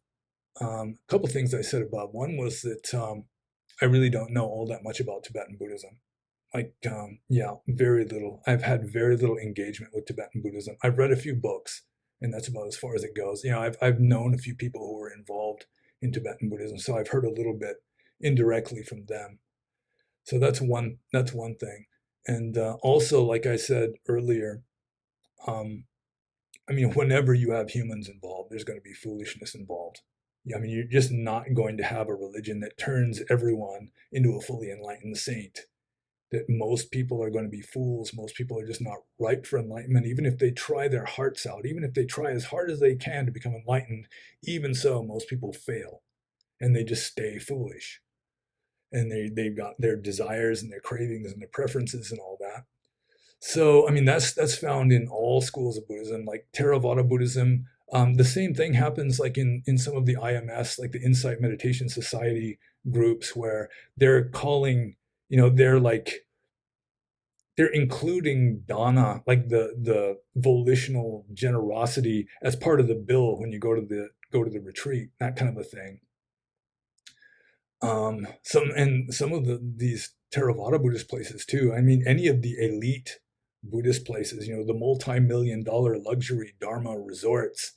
a couple things I said above. One was that I really don't know all that much about Tibetan Buddhism. Yeah, very little. I've had very little engagement with Tibetan Buddhism. I've read a few books, and that's about as far as it goes. I've known a few people who were involved in Tibetan Buddhism, so I've heard a little bit indirectly from them. So that's one thing. And also, like I said earlier, um, I mean, whenever you have humans involved, there's going to be foolishness involved. Yeah, I mean, you're just not going to have a religion that turns everyone into a fully enlightened saint. That most people are going to be fools. Most people are just not ripe for enlightenment, even if they try their hearts out, even if they try as hard as they can to become enlightened. Even so, most people fail and they just stay foolish. And they've got their desires and their cravings and their preferences and all that. So, I mean, that's found in all schools of Buddhism, like Theravada Buddhism. The same thing happens like in some of the IMS, like the Insight Meditation Society groups, where they're calling, they're including dana, like the volitional generosity, as part of the bill when you go to the retreat, that kind of a thing. Some of these Theravada Buddhist places too. I mean, any of the elite Buddhist places, the multi-million-dollar luxury Dharma resorts.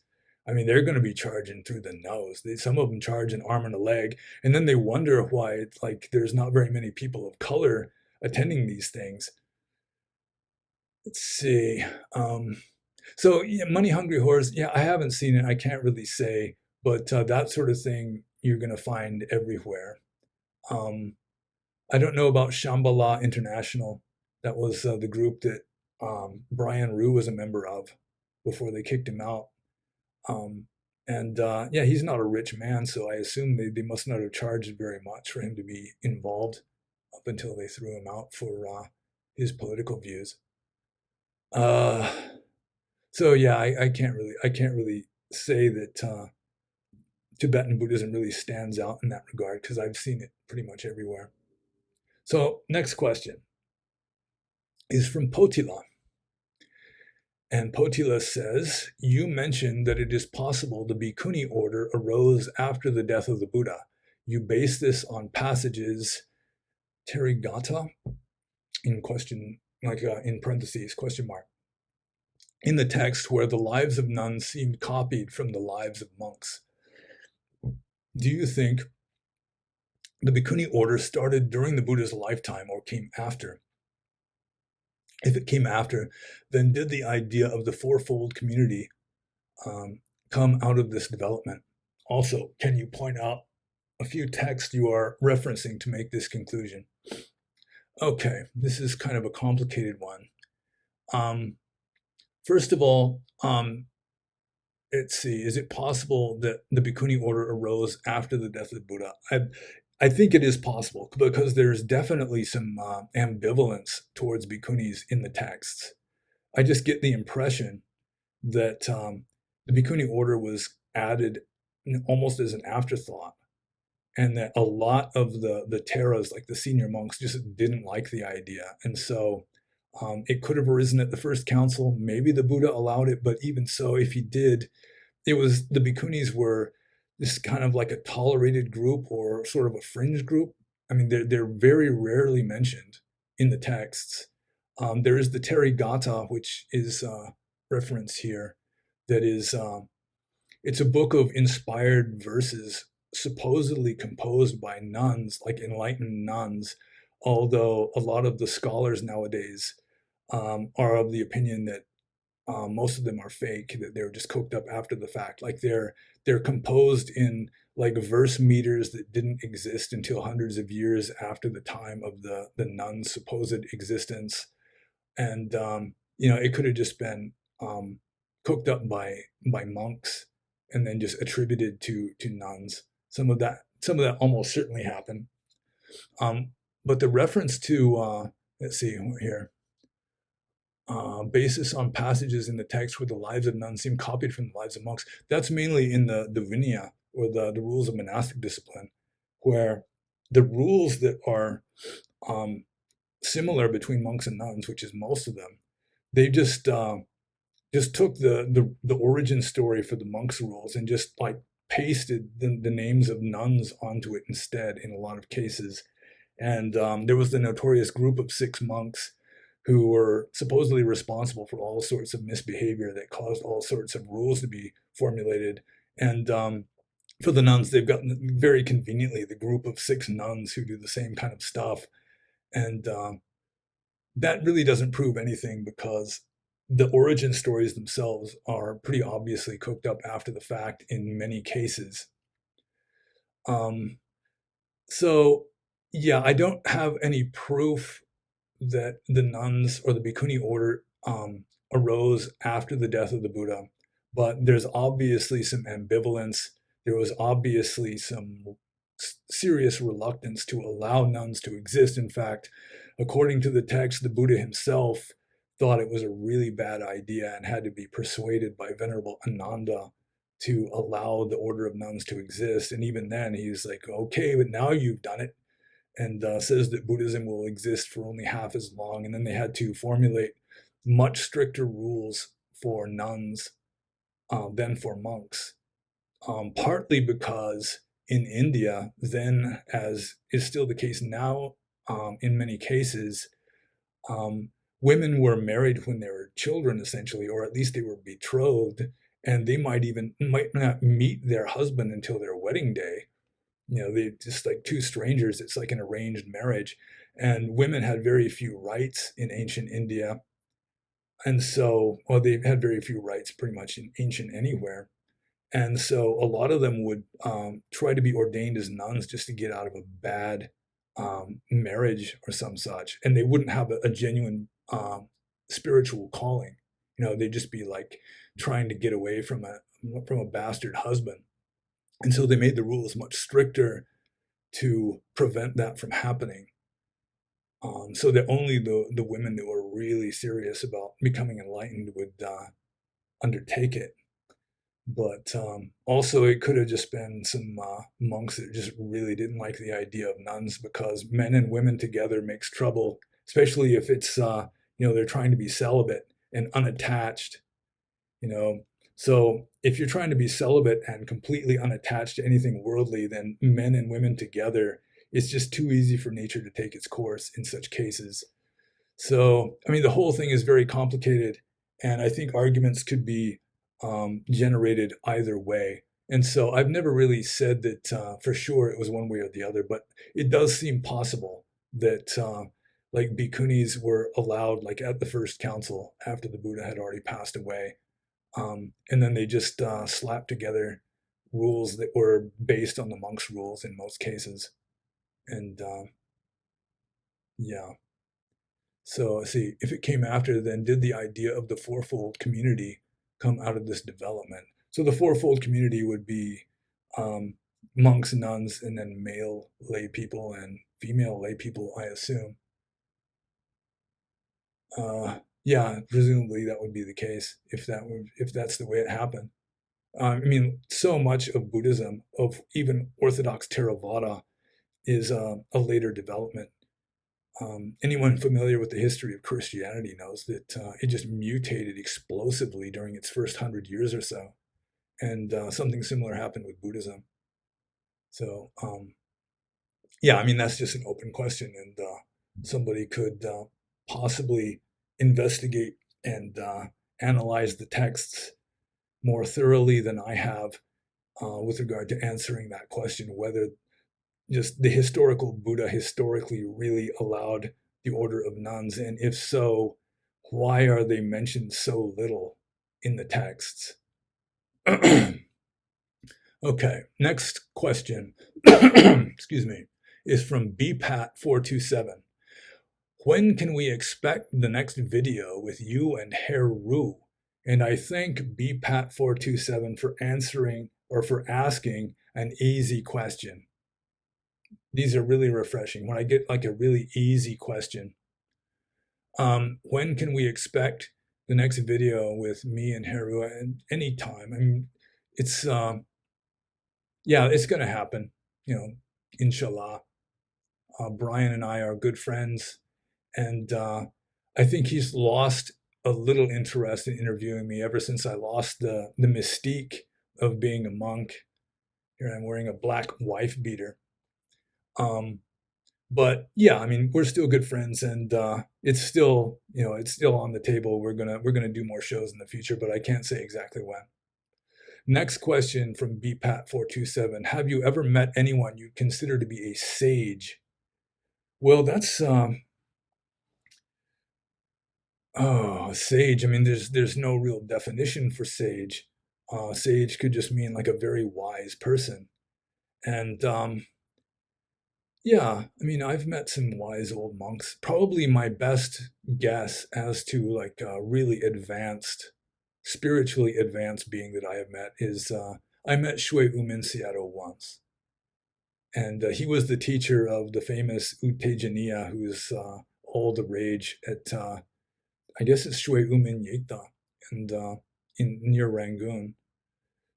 I mean, they're going to be charging through the nose. Some of them charge an arm and a leg, and then they wonder why it's like there's not very many people of color attending these things. Let's see. So yeah, Money Hungry Horse. Yeah, I haven't seen it. I can't really say, but that sort of thing you're going to find everywhere. Um, I don't know about Shambhala International. That was the group that Brian Ruhe was a member of before they kicked him out. Um, and yeah, he's not a rich man, so I assume they must not have charged very much for him to be involved up until they threw him out for his political views. Uh, so yeah, I can't really say that Tibetan Buddhism really stands out in that regard because I've seen it pretty much everywhere. So next question is from Potila. And Potila says, you mentioned that it is possible the Bhikkhuni order arose after the death of the Buddha. You base this on passages Therigatha in question, like in parentheses, question mark, in the text where the lives of nuns seemed copied from the lives of monks. Do you think the Bhikkhuni order started during the Buddha's lifetime or came after? If it came after, then did the idea of the fourfold community come out of this development? Also, can you point out a few texts you are referencing to make this conclusion? Okay, this is kind of a complicated one. First of all, let's see, is it possible that the Bhikkhuni order arose after the death of the Buddha? I think it is possible because there's definitely some ambivalence towards Bhikkhunis in the texts. I just get the impression that the Bhikkhuni order was added almost as an afterthought, and that a lot of the Theras, like the senior monks, just didn't like the idea. And so it could have arisen at the first council. Maybe the Buddha allowed it, but even so, if he did, it was the Bhikkhunis were this kind of like a tolerated group or sort of a fringe group. I mean, they're very rarely mentioned in the texts. There is the Therigatha, which is referenced here. That is, it's a book of inspired verses, supposedly composed by nuns, like enlightened nuns. Although a lot of the scholars nowadays are of the opinion that most of them are fake, that they were just cooked up after the fact. Like they're composed in like verse meters that didn't exist until hundreds of years after the time of the nuns' supposed existence. And it could have just been cooked up by monks and then just attributed to nuns. Some of that almost certainly happened. But the reference to let's see here, basis on passages in the text where the lives of nuns seem copied from the lives of monks. That's mainly in the Vinaya, or the rules of monastic discipline, where the rules that are similar between monks and nuns, which is most of them, they just took the origin story for the monks' rules and just like pasted the names of nuns onto it instead in a lot of cases. And there was the notorious group of 6 monks who were supposedly responsible for all sorts of misbehavior that caused all sorts of rules to be formulated. And for the nuns, they've gotten very conveniently the group of 6 nuns who do the same kind of stuff. And that really doesn't prove anything because the origin stories themselves are pretty obviously cooked up after the fact in many cases. Um, so, yeah, I don't have any proof that the nuns or the Bhikkhuni order arose after the death of the Buddha, but there's obviously some ambivalence. There was obviously some serious reluctance to allow nuns to exist. In fact, according to the text, the Buddha himself thought it was a really bad idea and had to be persuaded by Venerable Ananda to allow the order of nuns to exist. And even then, he's like, okay, but now you've done it, and says that Buddhism will exist for only half as long. And then they had to formulate much stricter rules for nuns than for monks, partly because in India, then, as is still the case now, in many cases, um, women were married when they were children, essentially, or at least they were betrothed, and they might not meet their husband until their wedding day. They just like two strangers. It's like an arranged marriage, and women had very few rights in ancient India, and so, well, they had very few rights pretty much in ancient anywhere. And so a lot of them would try to be ordained as nuns just to get out of a bad marriage or some such. And they wouldn't have a genuine spiritual calling. They'd just be like trying to get away from a bastard husband. And so they made the rules much stricter to prevent that from happening. So that only the women that were really serious about becoming enlightened would undertake it. But also, it could have just been some monks that just really didn't like the idea of nuns, because men and women together makes trouble, especially if it's they're trying to be celibate and unattached. You know, so if you're trying to be celibate and completely unattached to anything worldly, then men and women together, it's just too easy for nature to take its course in such cases. So, I mean, the whole thing is very complicated, and I think arguments could be generated either way. And so I've never really said that for sure it was one way or the other, but it does seem possible that like bhikkhunis were allowed, like at the first council after the Buddha had already passed away. And then they just slapped together rules that were based on the monks' rules in most cases. And yeah. So let's see, if it came after, then did the idea of the fourfold community come out of this development? So the fourfold community would be um, monks, nuns, and then male lay people and female lay people, I assume. Yeah, presumably that would be the case if that's the way it happened. I mean, so much of Buddhism, of even Orthodox Theravada, is a later development. Anyone familiar with the history of Christianity knows that it just mutated explosively during its first 100 years or so, and something similar happened with Buddhism. So, yeah, I mean, that's just an open question, and somebody could possibly investigate and analyze the texts more thoroughly than I have with regard to answering that question, whether just the historical Buddha historically really allowed the order of nuns, and if so, why are they mentioned so little in the texts? Okay, next question, excuse me, is from BPAT427. When can we expect the next video with you and Herr Ruhe? And I thank BPAT427 for answering or for asking an easy question. These are really refreshing. When I get like a really easy question, when can we expect the next video with me and Haru? And anytime. I mean, it's yeah, it's going to happen. Inshallah. Brian and I are good friends, and I think he's lost a little interest in interviewing me ever since I lost the mystique of being a monk. Here I'm wearing a black wife beater. But yeah, I mean, we're still good friends, and it's still, it's still on the table. We're gonna do more shows in the future, but I can't say exactly when. Next question from BPAT427: Have you ever met anyone you consider to be a sage? Well, that's sage. I mean, there's no real definition for sage. Sage could just mean like a very wise person, and yeah, I mean, I've met some wise old monks. Probably my best guess as to like really advanced, spiritually advanced being that I have met is I met Shui Umin Seattle once, and he was the teacher of the famous Utejaniya, who's all the rage at I guess it's Shui Umin Yekta, and in near Rangoon.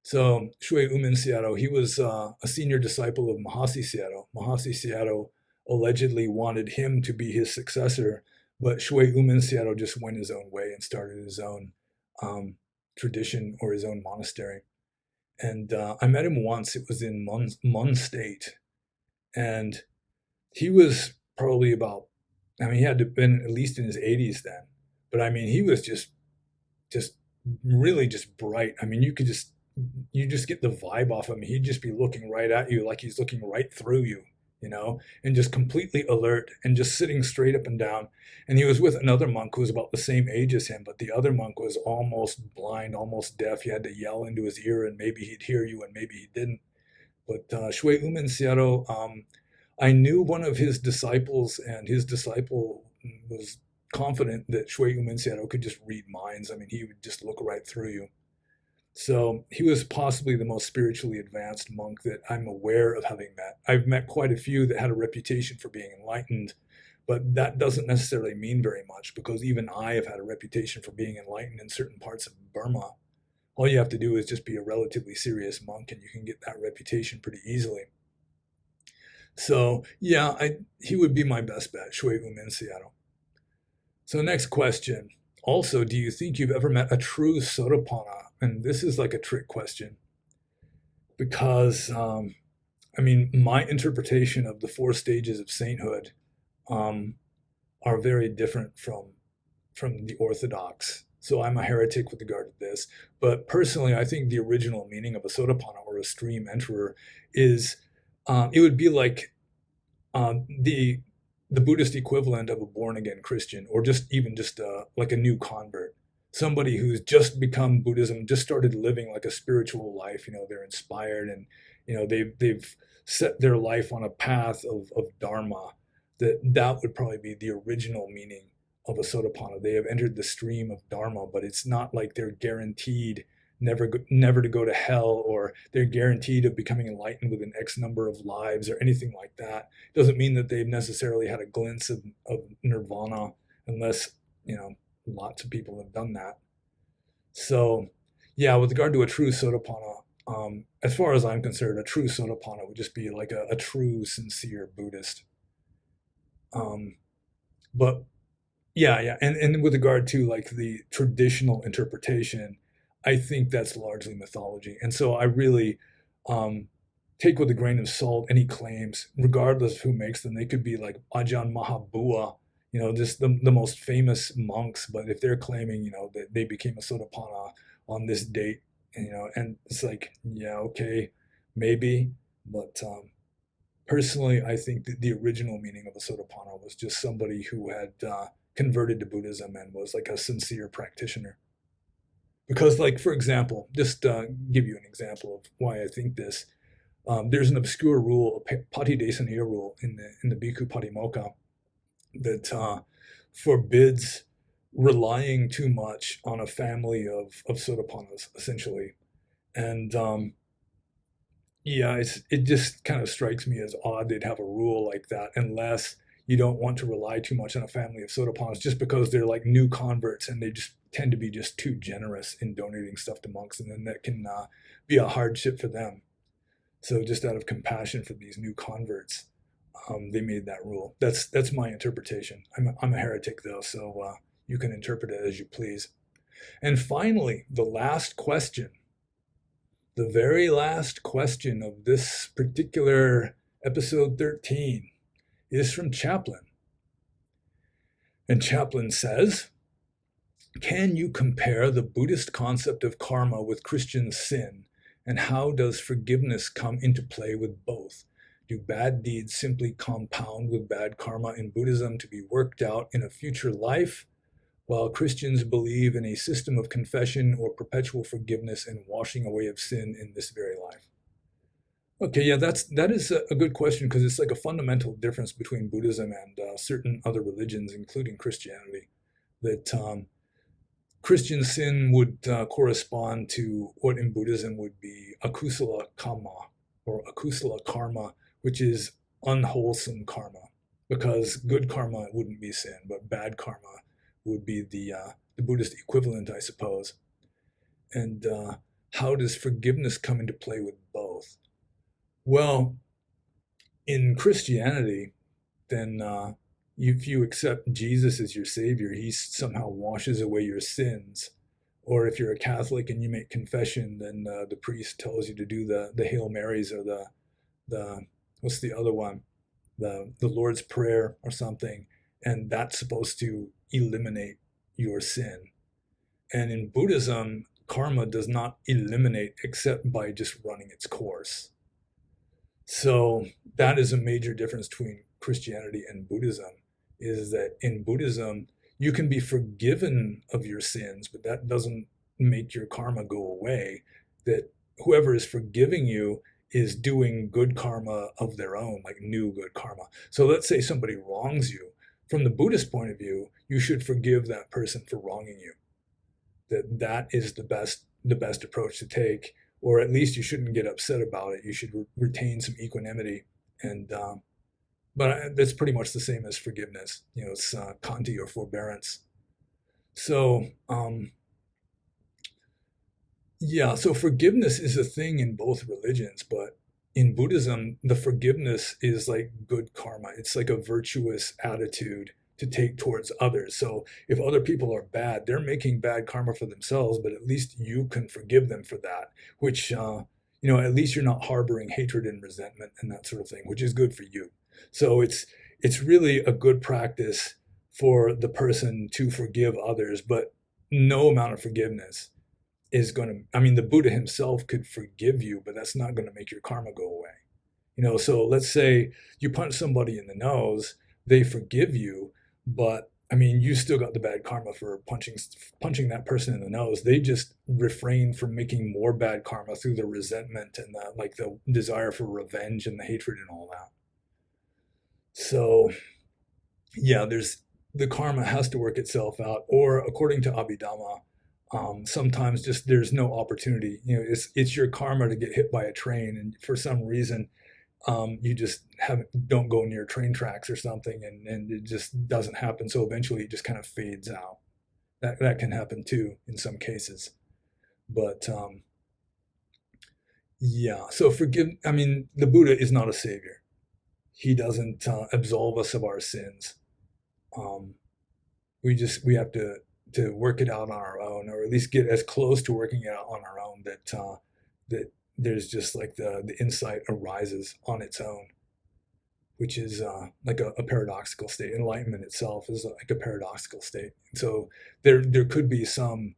So Shui Umin Sayadaw, he was a senior disciple of Mahasi Sayadaw. Mahasi Sayadaw allegedly wanted him to be his successor, but Shui Umin Sayadaw just went his own way and started his own um, tradition or his own monastery. And I met him once. It was in Mun State, and he was probably about. I mean, he had to have been at least in his 80s then. But I mean, he was just really just bright. I mean, you just get the vibe off him. He'd just be looking right at you like he's looking right through you, and just completely alert and just sitting straight up and down. And he was with another monk who was about the same age as him, but the other monk was almost blind, almost deaf. You had to yell into his ear and maybe he'd hear you and maybe he didn't. But Shui Umin Seattle, I knew one of his disciples, and his disciple was confident that Shui Umin Seattle could just read minds. I mean, he would just look right through you. So he was possibly the most spiritually advanced monk that I'm aware of having met. I've met quite a few that had a reputation for being enlightened, but that doesn't necessarily mean very much because even I have had a reputation for being enlightened in certain parts of Burma. All you have to do is just be a relatively serious monk and you can get that reputation pretty easily. So yeah, he would be my best bet, Shui Umin Seattle. So next question. Also, do you think you've ever met a true Sotapanna? And this is like a trick question because, I mean, my interpretation of the four stages of sainthood um, are very different from the Orthodox. So I'm a heretic with regard to this. But personally, I think the original meaning of a Sotapanna or a stream enterer is it would be like the Buddhist equivalent of a born again Christian, or just even just like a new convert, somebody who's just become Buddhism, just started living like a spiritual life. They're inspired, and they've set their life on a path of Dharma. That would probably be the original meaning of a Sotapanna. They have entered the stream of Dharma, but it's not like they're guaranteed never to go to hell, or they're guaranteed of becoming enlightened within X number of lives or anything like that. Doesn't mean that they've necessarily had a glimpse of nirvana, unless lots of people have done that. So yeah, with regard to a true Sotapanna, as far as I'm concerned, a true Sotapanna would just be like a true sincere Buddhist. But yeah, and with regard to like the traditional interpretation, I think that's largely mythology, and so I really um, take with a grain of salt any claims, regardless of who makes them. They could be like Ajahn Mahabua, just the most famous monks, but if they're claiming, that they became a Sotapanna on this date, and it's like, yeah, okay, maybe, but personally, I think that the original meaning of a Sotapanna was just somebody who had converted to Buddhism and was like a sincere practitioner. Because, like, for example, just give you an example of why I think this. There's an obscure rule, a Patidesaniya rule in the Bhikkhu Patimokkha that forbids relying too much on a family of Sotapannas, essentially. And yeah, it just kind of strikes me as odd they'd have a rule like that unless you don't want to rely too much on a family of Sotapannas, just because they're like new converts and they just tend to be just too generous in donating stuff to monks, and then that can be a hardship for them. So just out of compassion for these new converts, they made that rule. That's my interpretation. I'm a heretic though, so you can interpret it as you please. And finally, the last question, the very last question of this particular episode 13. is from Chaplin. And Chaplin says, can you compare the Buddhist concept of karma with Christian sin? And how does forgiveness come into play with both? Do bad deeds simply compound with bad karma in Buddhism to be worked out in a future life, while Christians believe in a system of confession or perpetual forgiveness and washing away of sin in this very life? Okay, yeah, that is a good question, because it's like a fundamental difference between Buddhism and certain other religions, including Christianity. That Christian sin would correspond to what in Buddhism would be akusala kamma or akusala karma, which is unwholesome karma. Because good karma wouldn't be sin, but bad karma would be the Buddhist equivalent, I suppose. And how does forgiveness come into play with both? Well, in Christianity, then if you accept Jesus as your savior, he somehow washes away your sins. Or if you're a Catholic and you make confession, then the priest tells you to do the Hail Marys or the what's the other one, the Lord's Prayer or something, and that's supposed to eliminate your sin. And in Buddhism, karma does not eliminate except by just running its course. So that is a major difference between Christianity and Buddhism, is that in Buddhism, you can be forgiven of your sins, but that doesn't make your karma go away. That whoever is forgiving you is doing good karma of their own, like new good karma. So let's say somebody wrongs you. From the Buddhist point of view, you should forgive that person for wronging you. That is the best approach to take, or at least you shouldn't get upset about it. You should retain some equanimity, and but that's pretty much the same as forgiveness. It's khanti or forbearance. So yeah, so forgiveness is a thing in both religions, but in Buddhism, the forgiveness is like good karma. It's like a virtuous attitude to take towards others. So if other people are bad, they're making bad karma for themselves, but at least you can forgive them for that, which, at least you're not harboring hatred and resentment and that sort of thing, which is good for you. So it's really a good practice for the person to forgive others, but no amount of forgiveness is going to, the Buddha himself could forgive you, but that's not going to make your karma go away. So let's say you punch somebody in the nose, they forgive you, but you still got the bad karma for punching that person in the nose. They just refrain from making more bad karma through the resentment and the desire for revenge and the hatred and all that. So yeah, the karma has to work itself out, or according to Abhidhamma, sometimes just there's no opportunity. It's your karma to get hit by a train, and for some reason, you just don't go near train tracks or something, and it just doesn't happen. So eventually, it just kind of fades out. That can happen too in some cases, but yeah. So the Buddha is not a savior. He doesn't absolve us of our sins. We have to work it out on our own, or at least get as close to working it out on our own that there's just like the insight arises on its own, which is like a paradoxical state. Enlightenment itself is like a paradoxical state. So there could be some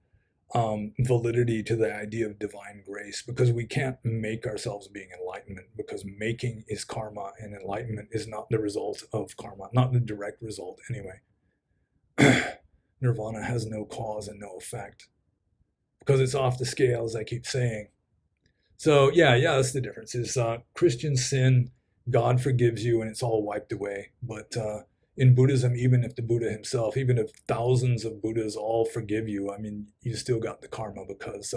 validity to the idea of divine grace, because we can't make ourselves being enlightenment, because making is karma and enlightenment is not the result of karma, not the direct result anyway. Nirvana has no cause and no effect, because it's off the scale, as I keep saying. So yeah, that's the difference. Is Christian sin, God forgives you and it's all wiped away. But in Buddhism, even if the Buddha himself, even if thousands of Buddhas all forgive you, you still got the karma, because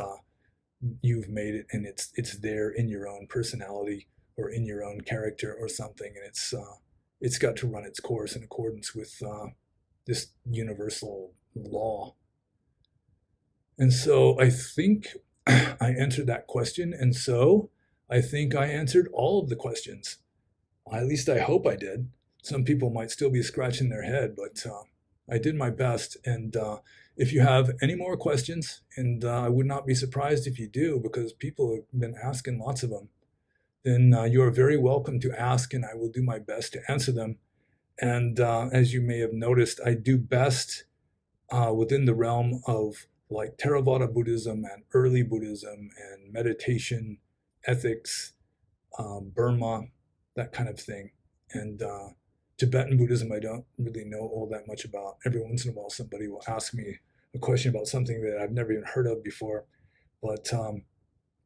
you've made it, and it's there in your own personality or in your own character or something, and it's got to run its course in accordance with this universal law. And so I think I answered that question, and so I think I answered all of the questions. At least I hope I did. Some people might still be scratching their head, but I did my best. And if you have any more questions, and I would not be surprised if you do, because people have been asking lots of them, then you are very welcome to ask, and I will do my best to answer them. And as you may have noticed, I do best within the realm of like Theravada Buddhism and early Buddhism and meditation, ethics, Burma, that kind of thing. And Tibetan Buddhism, I don't really know all that much about. Every once in a while, somebody will ask me a question about something that I've never even heard of before. But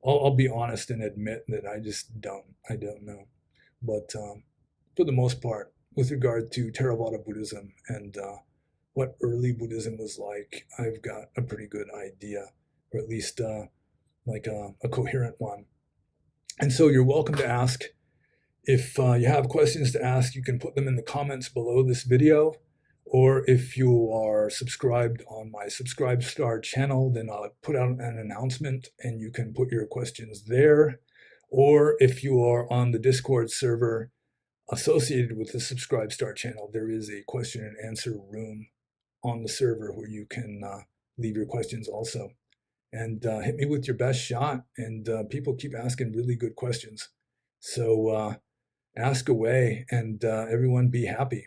I'll be honest and admit that I don't know. But for the most part, with regard to Theravada Buddhism and what early Buddhism was like, I've got a pretty good idea, or at least like a coherent one. And so you're welcome to ask. If you have questions to ask, you can put them in the comments below this video. Or if you are subscribed on my Subscribe Star channel, then I'll put out an announcement and you can put your questions there. Or if you are on the Discord server associated with the Subscribe Star channel, there is a question and answer room on the server where you can leave your questions also. And hit me with your best shot. And people keep asking really good questions. So ask away and everyone be happy.